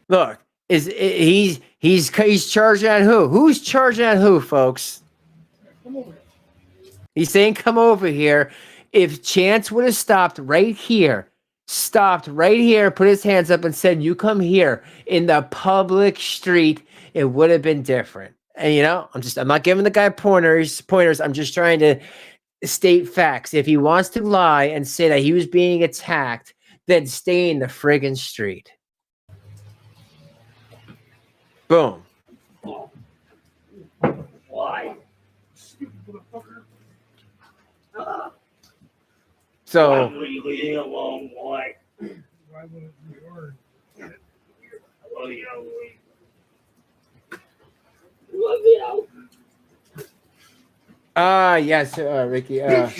Look, he's charging at who? Who's charging at who, folks? He's saying, come over here. If Chance would have stopped right here, put his hands up and said, you come here in the public street, it would have been different. And you know, I'm not giving the guy pointers. I'm just trying to state facts. If he wants to lie and say that he was being attacked, then stay in the friggin' street. Boom. Why? Stupid motherfucker. So. Why would you leave him alone? Why? Why would it be hard? Love you. Yes, Ricky. At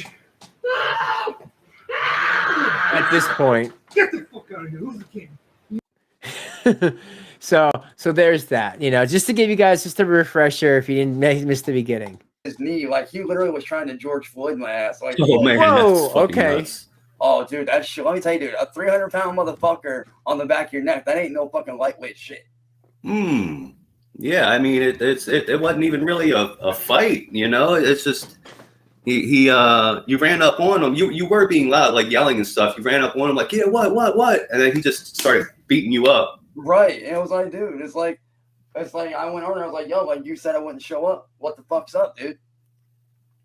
this point. Get the fuck out of here. Who's the king? So there's that, you know, just to give you guys just a refresher if you didn't miss the beginning. His knee, like he literally was trying to George Floyd my ass. Like, oh man, whoa, okay. Nuts. Oh, dude, that shit. Let me tell you, dude, a 300-pound motherfucker on the back of your neck, that ain't no fucking lightweight shit. Yeah, I mean, it wasn't even really a fight, you know. It's just you ran up on him. You were being loud, like yelling and stuff. You ran up on him, like, yeah, what, and then he just started beating you up. Right, and it was like, dude, it's like I went over and I was like, yo, like you said I wouldn't show up. What the fuck's up, dude?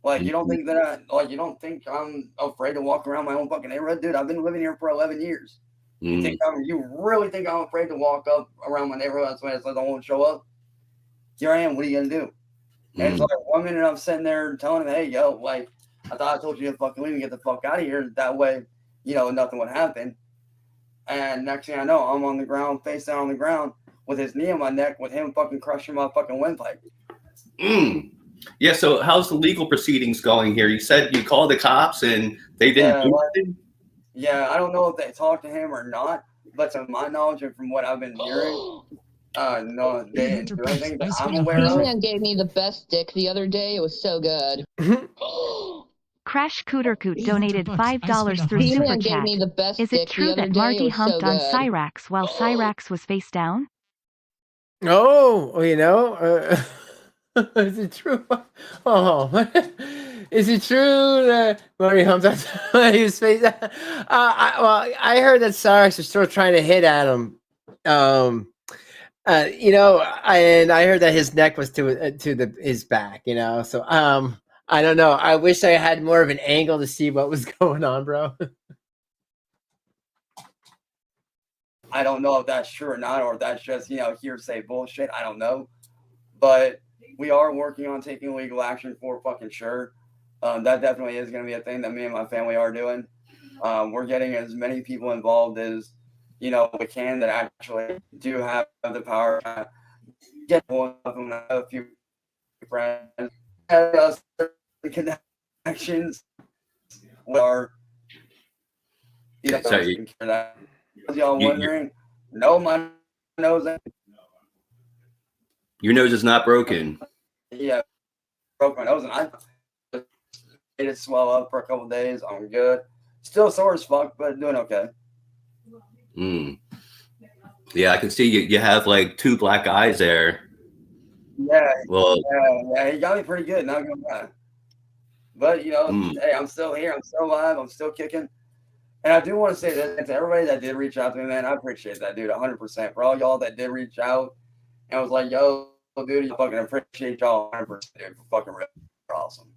Like, you don't think that you don't think I'm afraid to walk around my own fucking neighborhood, dude? I've been living here for 11 years. You really think I'm afraid to walk up around my neighborhood? That's why I said I won't show up. Here I am. What are you gonna do? And it's like 1 minute I'm sitting there telling him, hey, yo, like I thought I told you to fucking leave and get the fuck out of here. That way, you know, nothing would happen. And next thing I know, I'm on the ground, face down on the ground, with his knee on my neck, with him fucking crushing my fucking windpipe. Yeah, so how's the legal proceedings going here? You said you called the cops and they didn't do anything? Yeah, I don't know if they talked to him or not, but to my knowledge and from what I've been hearing, No, they didn't do anything that I'm spent aware of. D-Man gave me the best dick the other day. It was so good. Crash Cootercoot donated $5 through Super D-Man gave Chat. me the best Is dick it true the other that day. It Marty was so humped on good. Cyraxx while Cyraxx was face down? Oh, you know, is it true? Oh, is it true that Marty humped on his face? I heard that Cyraxx was still trying to hit at him. You know, and I heard that his neck was to his back. You know, so I don't know. I wish I had more of an angle to see what was going on, bro. I don't know if that's true or not, or if that's just, hearsay bullshit. I don't know. But we are working on taking legal action for fucking sure. That definitely is going to be a thing that me and my family are doing. We're getting as many people involved as, we can that actually do have the power to get one of them. I have a few friends have connections with our, So you- that. Y'all wondering? No, my nose. Your nose is not broken. Yeah, broke my nose, and I made it swell up for a couple days. I'm good. Still sore as fuck, but doing okay. Yeah, I can see you have like 2 black eyes there. Yeah. Well, yeah, he got me pretty good. Not gonna lie. But hey, I'm still here. I'm still alive. I'm still kicking. And I do want to say that to everybody that did reach out to me, man, I appreciate that, dude, 100%. For all y'all that did reach out and was like, yo, dude, you fucking appreciate y'all 100%, dude. Fucking real awesome.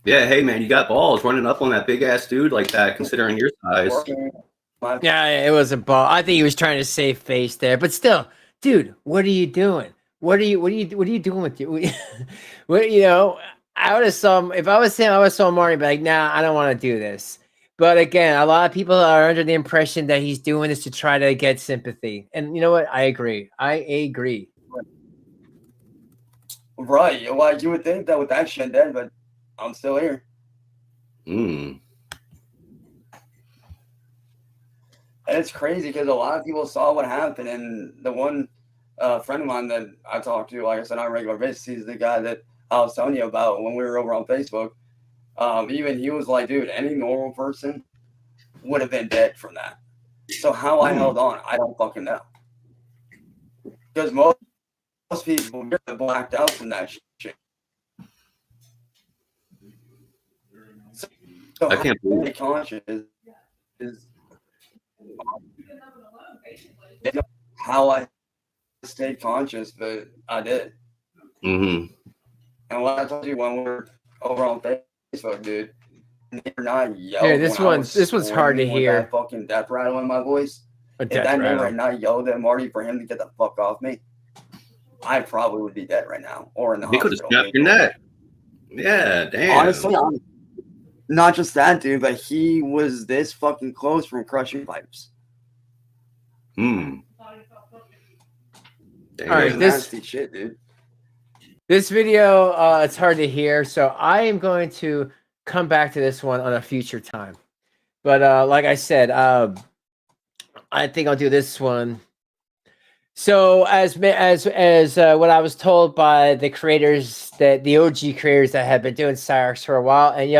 Yeah, hey man, you got balls running up on that big ass dude like that, considering your size. Yeah, it was a ball. I think he was trying to save face there, but still, dude, what are you doing? What are you doing with you? What I would have saw him if I was him. I would have saw Marty, be like, nah, I don't want to do this. But again, a lot of people are under the impression that he's doing this to try to get sympathy, and you know what? I agree. Right. Well, you would think that with that shit dead, but I'm still here. And it's crazy because a lot of people saw what happened, and the one friend of mine that I talked to, like I said, on a regular basis, he's the guy that I was telling you about when we were over on Facebook. Even he was like, dude, any normal person would have been dead from that. So how I held on, I don't fucking know. Because most people get blacked out from that shit. So I can't believe it. Conscious is how I stayed conscious, but I did. And what I told you when we were over on Facebook, dude, you're not yelling. Here, this one's hard to hear. That fucking death rattle in my voice. If that nigga had not yelled at Marty for him to get the fuck off me, I probably would be dead right now or in the hospital. He could have snapped your neck. Yeah, damn. Honestly, not just that, dude, but he was this fucking close from crushing pipes. All right, nasty shit, dude. This video, it's hard to hear, so I am going to come back to this one on a future time. But like I said, I think I'll do this one. So as what I was told by the creators, that the OG creators that have been doing Cyraxx for a while, and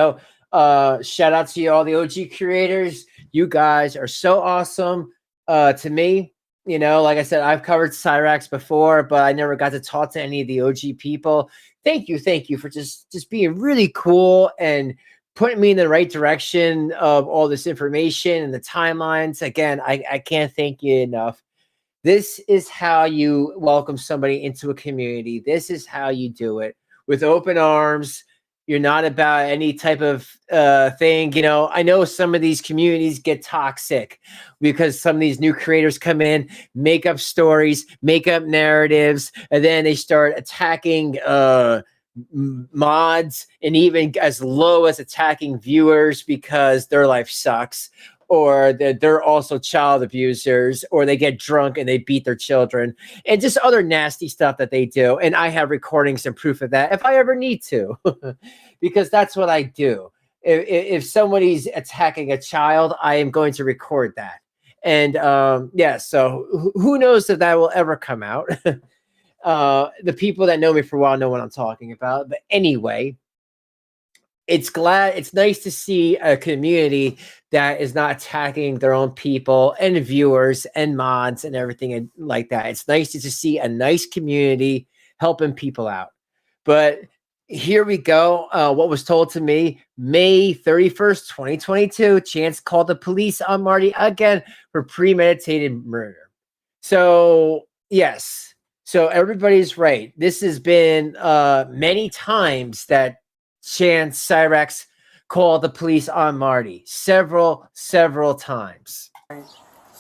shout out to you, all the OG creators. You guys are so awesome to me. Like I said, I've covered Cyraxx before, but I never got to talk to any of the OG people. Thank you for just being really cool and putting me in the right direction of all this information and the timelines. Again, I can't thank you enough. This is how you welcome somebody into a community. This is how you do it, with open arms. You're not about any type of thing. I know some of these communities get toxic because some of these new creators come in, make up stories, make up narratives, and then they start attacking mods, and even as low as attacking viewers because their life sucks, or they're also child abusers, or they get drunk and they beat their children, and just other nasty stuff that they do. And I have recordings and proof of that if I ever need to, because that's what I do. If somebody's attacking a child, I am going to record that. And yeah, so who knows if that will ever come out. The people that know me for a while know what I'm talking about. But anyway, it's nice to see a community that is not attacking their own people and viewers and mods and everything like that. It's nice to see a nice community helping people out. But here we go. What was told to me, May 31st, 2022, Chance called the police on Marty again for premeditated murder. So yes, so everybody's right. This has been many times that Chance Cyraxx called the police on Marty. Several times.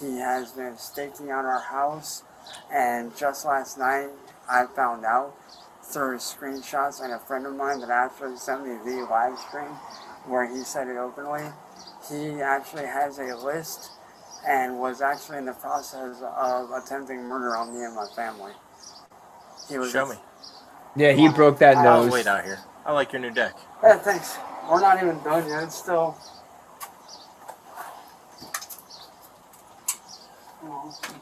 He has been staking out our house, and just last night I found out through screenshots and a friend of mine that actually sent me the live stream where he said it openly. He actually has a list and was actually in the process of attempting murder on me and my family. Show me. Yeah, he broke that I'll nose. wait out here. I like your new deck. Yeah, thanks. We're not even done yet. It's still...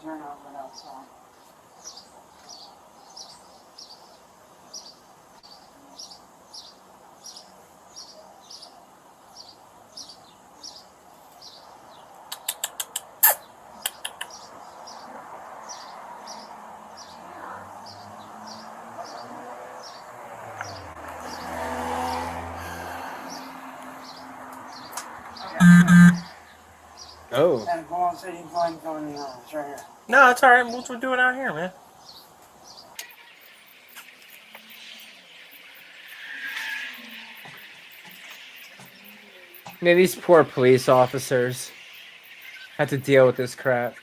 Turn off it outside. Oh. And go on, say you find going in the house right here. No, it's alright. We'll do it out here, man. Man, these poor police officers have to deal with this crap.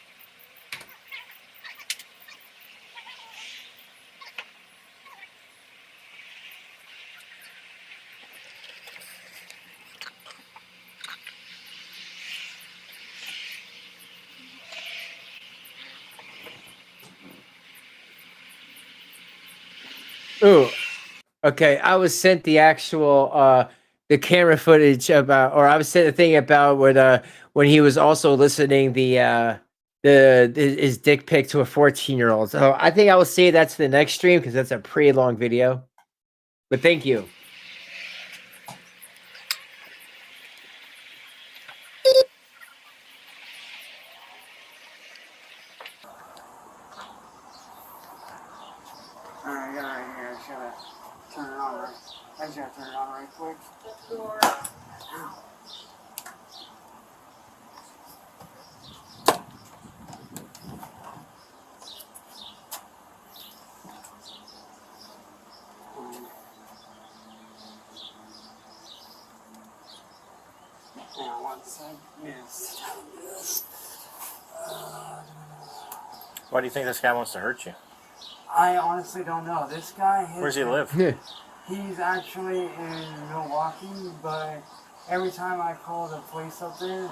Ooh, okay. I was sent the actual the camera footage about, or I was sent a thing about when he was also listening his dick pic to a 14-year-old. So I think I will save that to the next stream because that's a pretty long video. But thank you. Alright, I got it right here. I just gotta turn it on right. I just gotta turn it on right quick. Hang on 1 sec. Yes. Why do you think this guy wants to hurt you? I honestly don't know. This guy... Where's he live? He's actually in Milwaukee, but every time I call the police up there,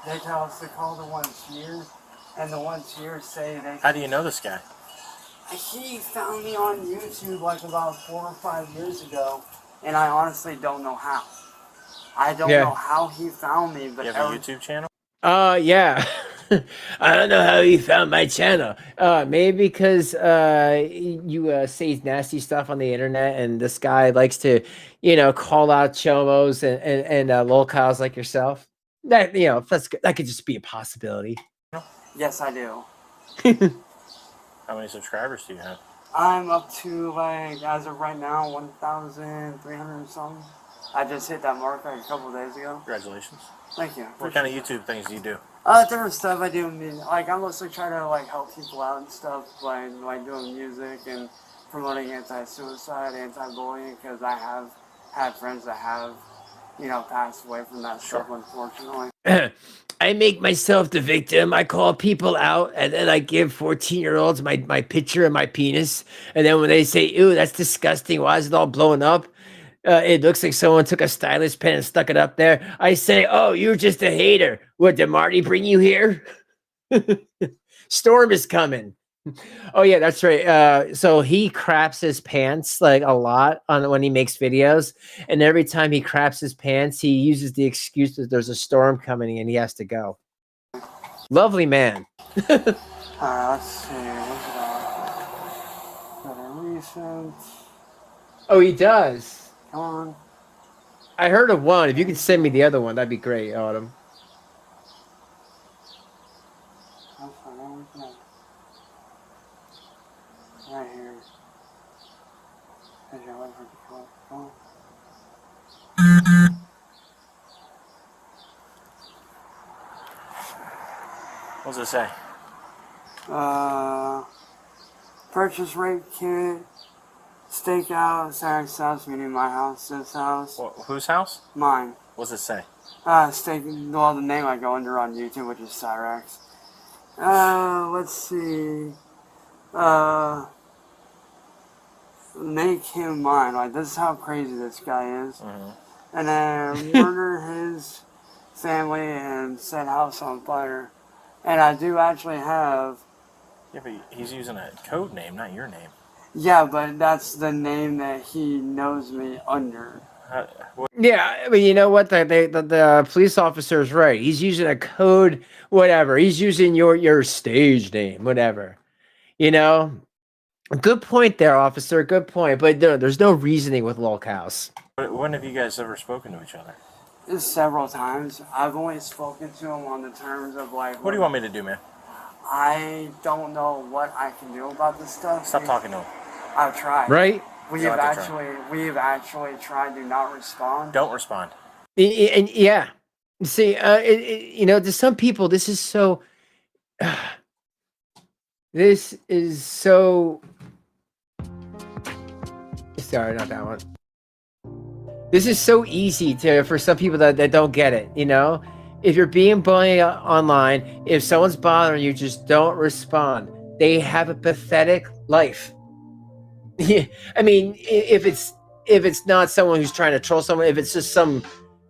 they tell us to call the ones here, and the ones here say they... How do you know this guy? He found me on YouTube like about 4 or 5 years ago, and I honestly don't know how. I don't know how he found me, but... You have a YouTube channel? Yeah. I don't know how you found my channel. Maybe because you say nasty stuff on the internet, and this guy likes to, call out chomos and lolcows like yourself. That that could just be a possibility. Yes, I do. How many subscribers do you have? I'm up to, like, as of right now, 1,300 and something. I just hit that mark like a couple days ago. Congratulations. Thank you. What kind of YouTube things do you do? Different stuff I do. Like, I mostly try to, like, help people out and stuff by, like, doing music and promoting anti-suicide, anti-bullying, because I have had friends that have, passed away from that stuff, unfortunately. I make myself the victim. I call people out, and then I give 14-year-olds my picture of my penis. And then when they say, "Ew, that's disgusting. Why is it all blowing up?" It looks like someone took a stylus pen and stuck it up there. I say, "Oh, you're just a hater. What, did Marty bring you here?" Storm is coming. Oh yeah, that's right. So he craps his pants like a lot when he makes videos, and every time he craps his pants, he uses the excuse that there's a storm coming and he has to go. Lovely man. Alright, let's see. What's it on? Got a recent. Oh, he does. Come on. I heard of one. If you could send me the other one, that'd be great, Autumn. That's fine. I'm looking at it. Right here. As you're waiting for it to come up. Come on. What does it say? Purchase rape kit, stakeout, Cyraxx house, meaning my house, this house. Whose house? Mine. What does it say? Well, the name I go under on YouTube, which is Cyraxx. Let's see. Make him mine. Like, this is how crazy this guy is. And then murder his family and set house on fire. And I do actually have... Yeah, but he's using a code name, not your name. Yeah, but that's the name that he knows me under. Yeah, I mean, you know what? The police officer is right. He's using a code, whatever. He's using your stage name, whatever. You know? Good point there, officer. Good point. But there's no reasoning with Lolcows. When have you guys ever spoken to each other? Several times. I've only spoken to him on the terms of like... What do you want me to do, man? I don't know what I can do about this stuff. Stop talking to him. I've tried. Right? We've actually tried to not respond. Don't respond. And yeah. See, to some people, this is so... this is so... Sorry, not that one. This is so easy for some people that don't get it, you know? If you're being bullied online, if someone's bothering you, just don't respond. They have a pathetic life. I mean, if it's not someone who's trying to troll someone, if it's just some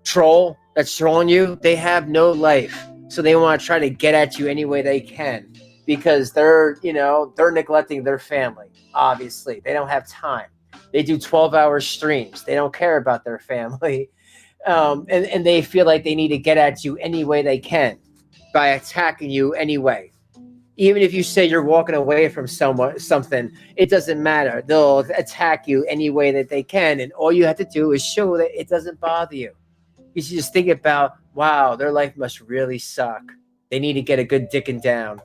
troll that's trolling you, they have no life. So they want to try to get at you any way they can because they're neglecting their family, obviously. They don't have time. They do 12-hour streams. They don't care about their family. And they feel like they need to get at you any way they can by attacking you anyway. Even if you say you're walking away from something, it doesn't matter. They'll attack you any way that they can. And all you have to do is show that it doesn't bother you. You should just think about, wow, their life must really suck. They need to get a good dicking down.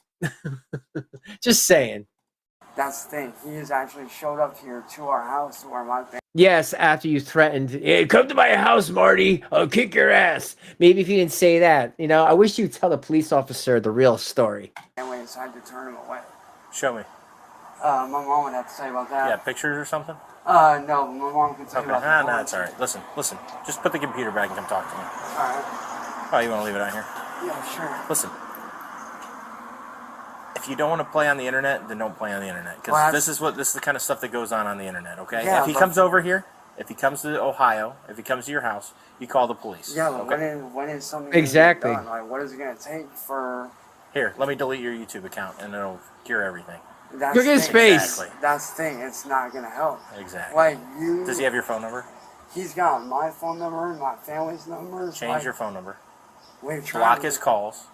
Just saying. That's the thing. He has actually showed up here to our house where my family... Yes, after you threatened, hey, come to my house, Marty. I'll kick your ass. Maybe if you didn't say that. You know, I wish you'd tell the police officer the real story. And we decided to turn him away. Show me. My mom would have to say about that. Yeah, pictures or something? No, my mom can tell you about that. No, it's alright. Listen. Just put the computer back and come talk to me. Alright. Oh, you want to leave it out here? Yeah, sure. Listen. If you don't want to play on the internet, then don't play on the internet. Because this is the kind of stuff that goes on the internet, okay? Yeah, if he comes over here, if he comes to Ohio, if he comes to your house, you call the police. Yeah, but okay? when is something exactly done? Like, what is it going to take for... Here, let me delete your YouTube account, and it'll cure everything. Look at his face. Exactly. That's the thing. It's not going to help. Exactly. Like, Does he have your phone number? He's got my phone number, my family's numbers. Change your phone number. We've tried. Block his calls.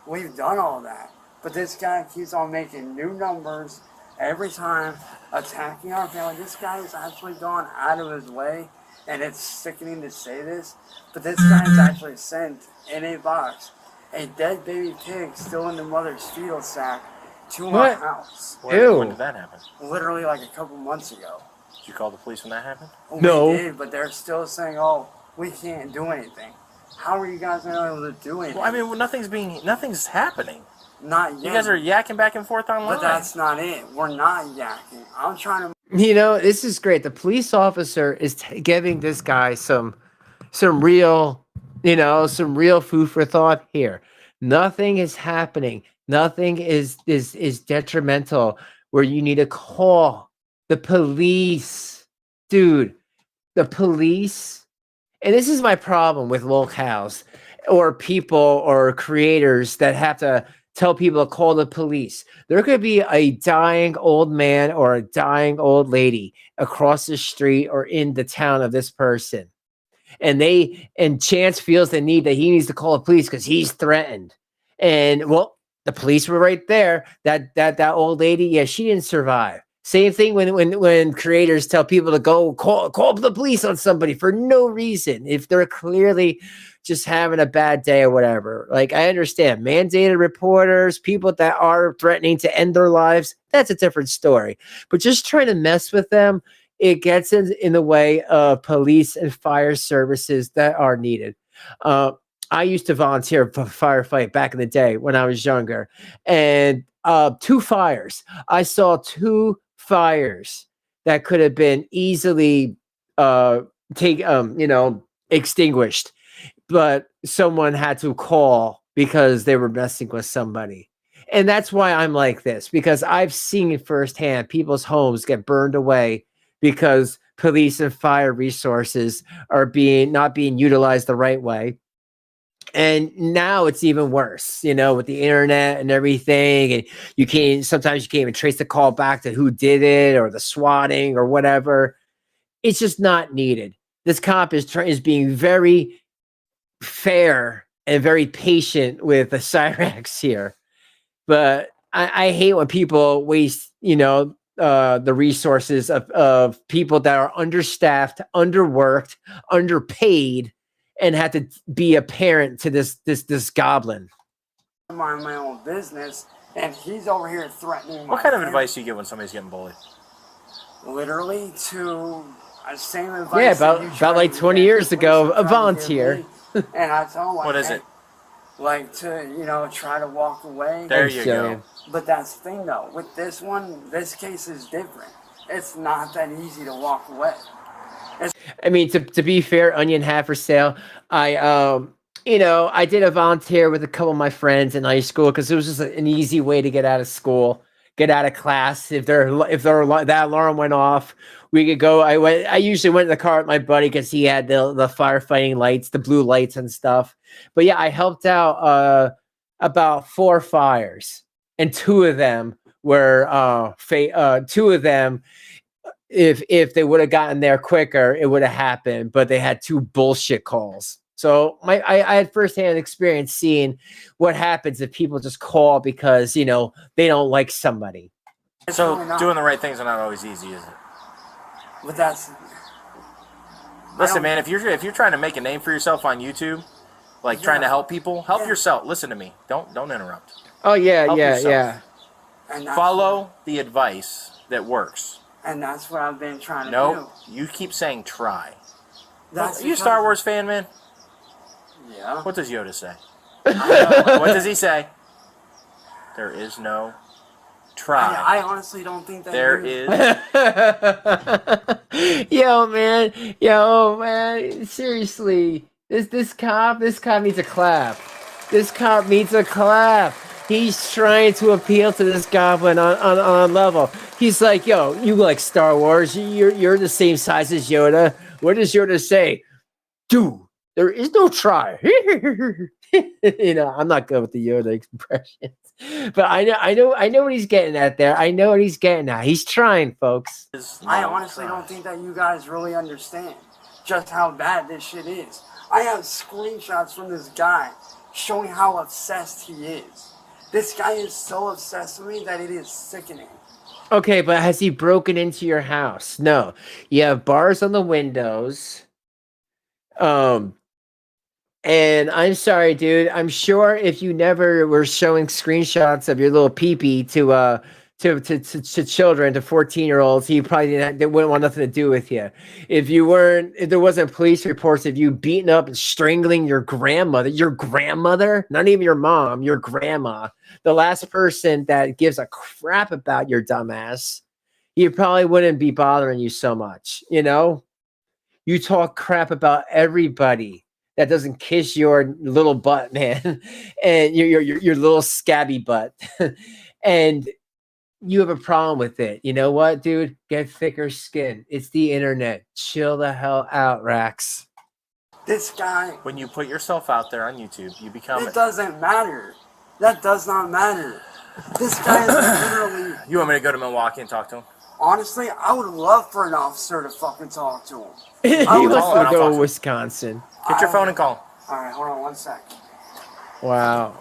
We've done all that. But this guy keeps on making new numbers every time, attacking our family. This guy has actually gone out of his way, and it's sickening to say this, but this guy has actually sent in a box a dead baby pig still in the mother's fetal sack to our house. When did that happen? Literally like a couple months ago. Did you call the police when that happened? No. We did, but they're still saying, oh, we can't do anything. How are you guys not able to do anything? Well, I mean, nothing's happening. Not yet. You guys are yakking back and forth online. But that's not it. We're not yakking. I'm trying to... You know, this is great. The police officer is giving this guy some real, some real food for thought here. Nothing is happening. Nothing is detrimental where you need to call the police. Dude, the police. And this is my problem with locales or people or creators that have to tell people to call the police. There could be a dying old man or a dying old lady across the street or in the town of this person. And Chance feels the need that he needs to call the police because he's threatened. And well, the police were right there. That old lady, yeah, she didn't survive. Same thing when creators tell people to go call the police on somebody for no reason if they're clearly just having a bad day or whatever. Like, I understand mandated reporters, people that are threatening to end their lives. That's a different story. But just trying to mess with them, it gets in the way of police and fire services that are needed. I used to volunteer for firefight back in the day when I was younger, and 2 fires. I saw 2 fires that could have been easily extinguished, but someone had to call because they were messing with somebody. And that's why I'm like this, because I've seen it firsthand. People's homes get burned away because police and fire resources are not being utilized the right way. And now it's even worse, with the internet and everything. And sometimes you can't even trace the call back to who did it or the swatting or whatever. It's just not needed. This cop is being very fair and very patient with the Cyraxx here. But I hate when people waste, the resources of people that are understaffed, underworked, underpaid, and had to be a parent to this goblin. I'm on my own business, and he's over here threatening my What kind of family. advice do you give when somebody's getting bullied? Literally to same advice. Yeah, that you about tried like to 20 get years the ago, police a to try to volunteer. give me. And I tell him, like, What is hey, it? like to, try to walk away. There you go. But that's the thing, though. With this one, this case is different. It's not that easy to walk away. I mean, to be fair, onion half for sale. I did a volunteer with a couple of my friends in high school because it was just an easy way to get out of school, get out of class. If that alarm went off, we could go. I usually went in the car with my buddy because he had the firefighting lights, the blue lights and stuff. But yeah, I helped out about 4 fires, and 2 of them were 2 of them. If they would have gotten there quicker, it would have happened. But they had 2 bullshit calls. So I had firsthand experience seeing what happens if people just call because they don't like somebody. So doing the right things are not always easy, is it? But that's. Listen, man. If you're trying to make a name for yourself on YouTube, like trying to help people, help yourself. Listen to me. Don't interrupt. Oh yeah, Help yeah, yourself. yeah. And that's Follow the advice that works. And that's what I've been trying to do. No, you keep saying try. That's Are you a Star Wars fan, man? Yeah. What does Yoda say? What does he say? There is no try. I honestly don't think that There you- is. Yo, man. Seriously, this cop needs a clap. This cop needs a clap. He's trying to appeal to this goblin on level. He's like, yo, you like Star Wars. You're the same size as Yoda. What does Yoda say? Dude, there is no try. I'm not good with the Yoda expressions. But I know what he's getting at there. I know what he's getting at. He's trying, folks. I honestly don't think that you guys really understand just how bad this shit is. I have screenshots from this guy showing how obsessed he is. This guy is so obsessed with me that it is sickening. Okay, but has he broken into your house? No. You have bars on the windows. And I'm sorry, dude. I'm sure if you never were showing screenshots of your little peepee to children, to 14-year-olds, he probably they wouldn't want nothing to do with you. If there wasn't police reports of you beating up and strangling your grandmother, not even your mom, your grandma, the last person that gives a crap about your dumbass, he probably wouldn't be bothering you so much. You talk crap about everybody that doesn't kiss your little butt, man, and your little scabby butt, and you have a problem with it. You know what, dude? Get thicker skin. It's the internet. Chill the hell out, Rax. This guy. When you put yourself out there on YouTube, you become. It doesn't matter. That does not matter. This guy is literally. You want me to go to Milwaukee and talk to him? Honestly, I would love for an officer to fucking talk to him. He wants to go to Wisconsin. Get your phone and call him. Alright, hold on one sec. Wow.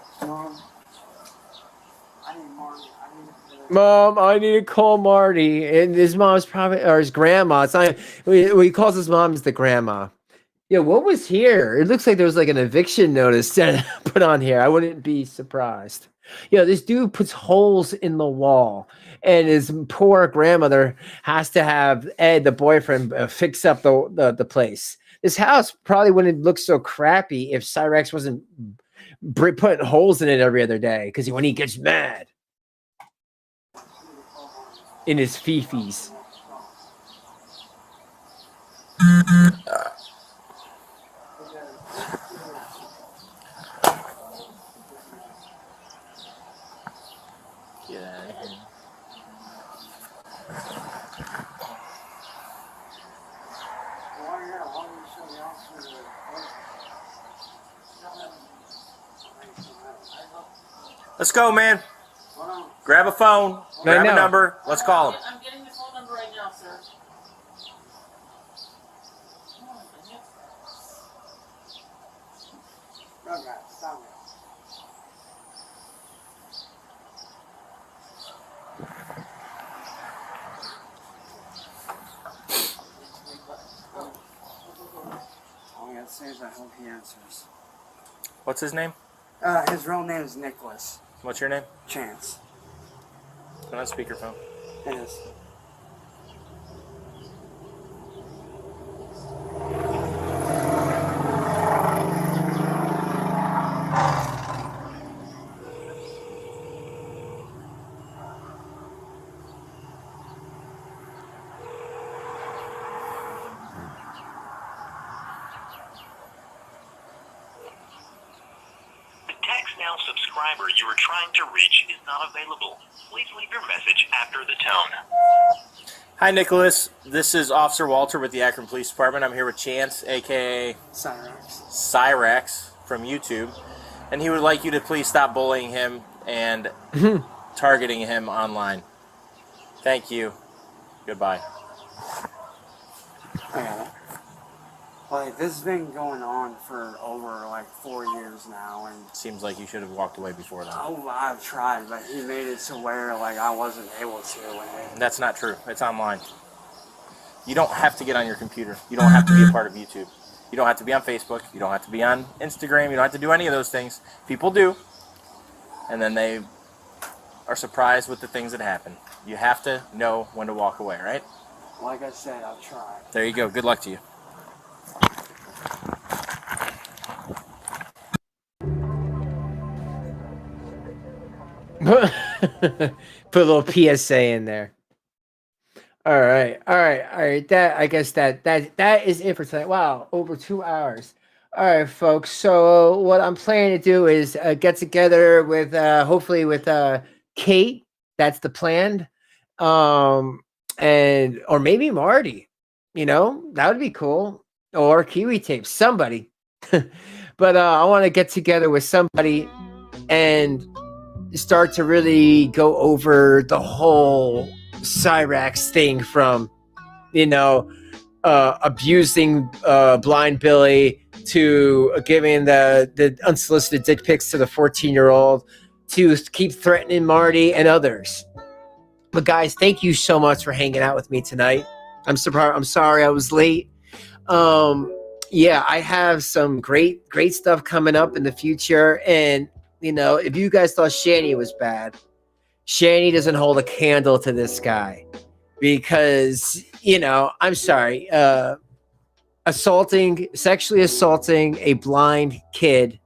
Mom, I need to call Marty. And his mom's probably, or his grandma. It's not, he calls his mom as the grandma. Yeah, what was here? It looks like there was like an eviction notice put on here. I wouldn't be surprised. Yeah, this dude puts holes in the wall, and his poor grandmother has to have Ed, the boyfriend, fix up the place. This house probably wouldn't look so crappy if Cyraxx wasn't putting holes in it every other day, because when he gets mad in his fifis. Let's go, man. Grab a phone. Grab a number. Let's call him. I'm getting the phone number right now, sir. All I gotta say is I hope he answers. What's his name? His real name is Nicholas. What's your name? Chance. Put on speakerphone. Yes. Now subscriber you are trying to reach is not available. Please leave your message after the tone. Hi, Nicholas. This is Officer Walter with the Akron Police Department. I'm here with Chance, a.k.a. Cyraxx from YouTube. And he would like you to please stop bullying him and targeting him online. Thank you. Goodbye. Okay. Like, this has been going on for over, 4 years now, and... Seems like you should have walked away before that. Oh, I've tried, but he made it to where, I wasn't able to. That's not true. It's online. You don't have to get on your computer. You don't have to be a part of YouTube. You don't have to be on Facebook. You don't have to be on Instagram. You don't have to do any of those things. People do. And then they are surprised with the things that happen. You have to know when to walk away, right? Like I said, I've tried. There you go. Good luck to you. Put a little PSA in there. All right. That, I guess that is it for tonight. Wow, over 2 hours. All right, folks. So what I'm planning to do is get together with hopefully with Kate. That's the plan. And or maybe Marty. That would be cool. Or Kiwi Tape, somebody. But I want to get together with somebody and start to really go over the whole Cyraxx thing from, abusing Blind Billy to giving the unsolicited dick pics to the 14-year-old to keep threatening Marty and others. But guys, thank you so much for hanging out with me tonight. I'm sorry I was late. Yeah, I have some great stuff coming up in the future. And, if you guys thought Shani was bad, Shani doesn't hold a candle to this guy because, I'm sorry, sexually assaulting a blind kid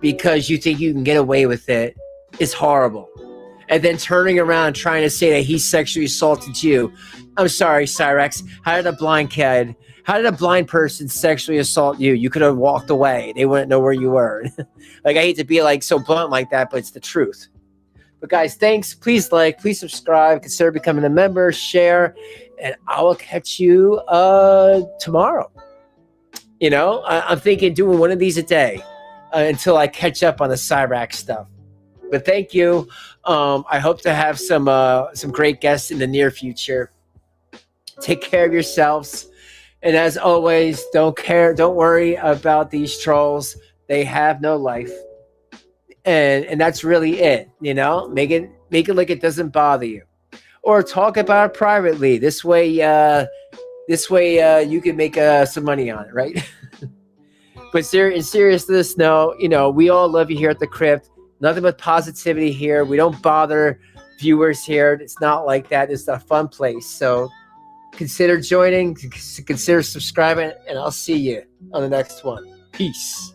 because you think you can get away with it is horrible. And then turning around and trying to say that he sexually assaulted you. I'm sorry, Cyraxx. How did a blind person sexually assault you? You could have walked away. They wouldn't know where you were. I hate to be so blunt like that, but it's the truth. But guys, thanks. Please please subscribe, consider becoming a member, share, and I will catch you tomorrow. I'm thinking doing one of these a day until I catch up on the Cyraxx stuff. But thank you. I hope to have some great guests in the near future. Take care of yourselves. And as always, don't worry about these trolls. They have no life. And that's really it, make it Make it like it doesn't bother you, or talk about it privately. This way you can make some money on it, right? But in seriousness, no, we all love you here at the Crypt. Nothing but positivity here. We don't bother viewers here. It's not like that. It's a fun place. So consider joining, consider subscribing, and I'll see you on the next one. Peace.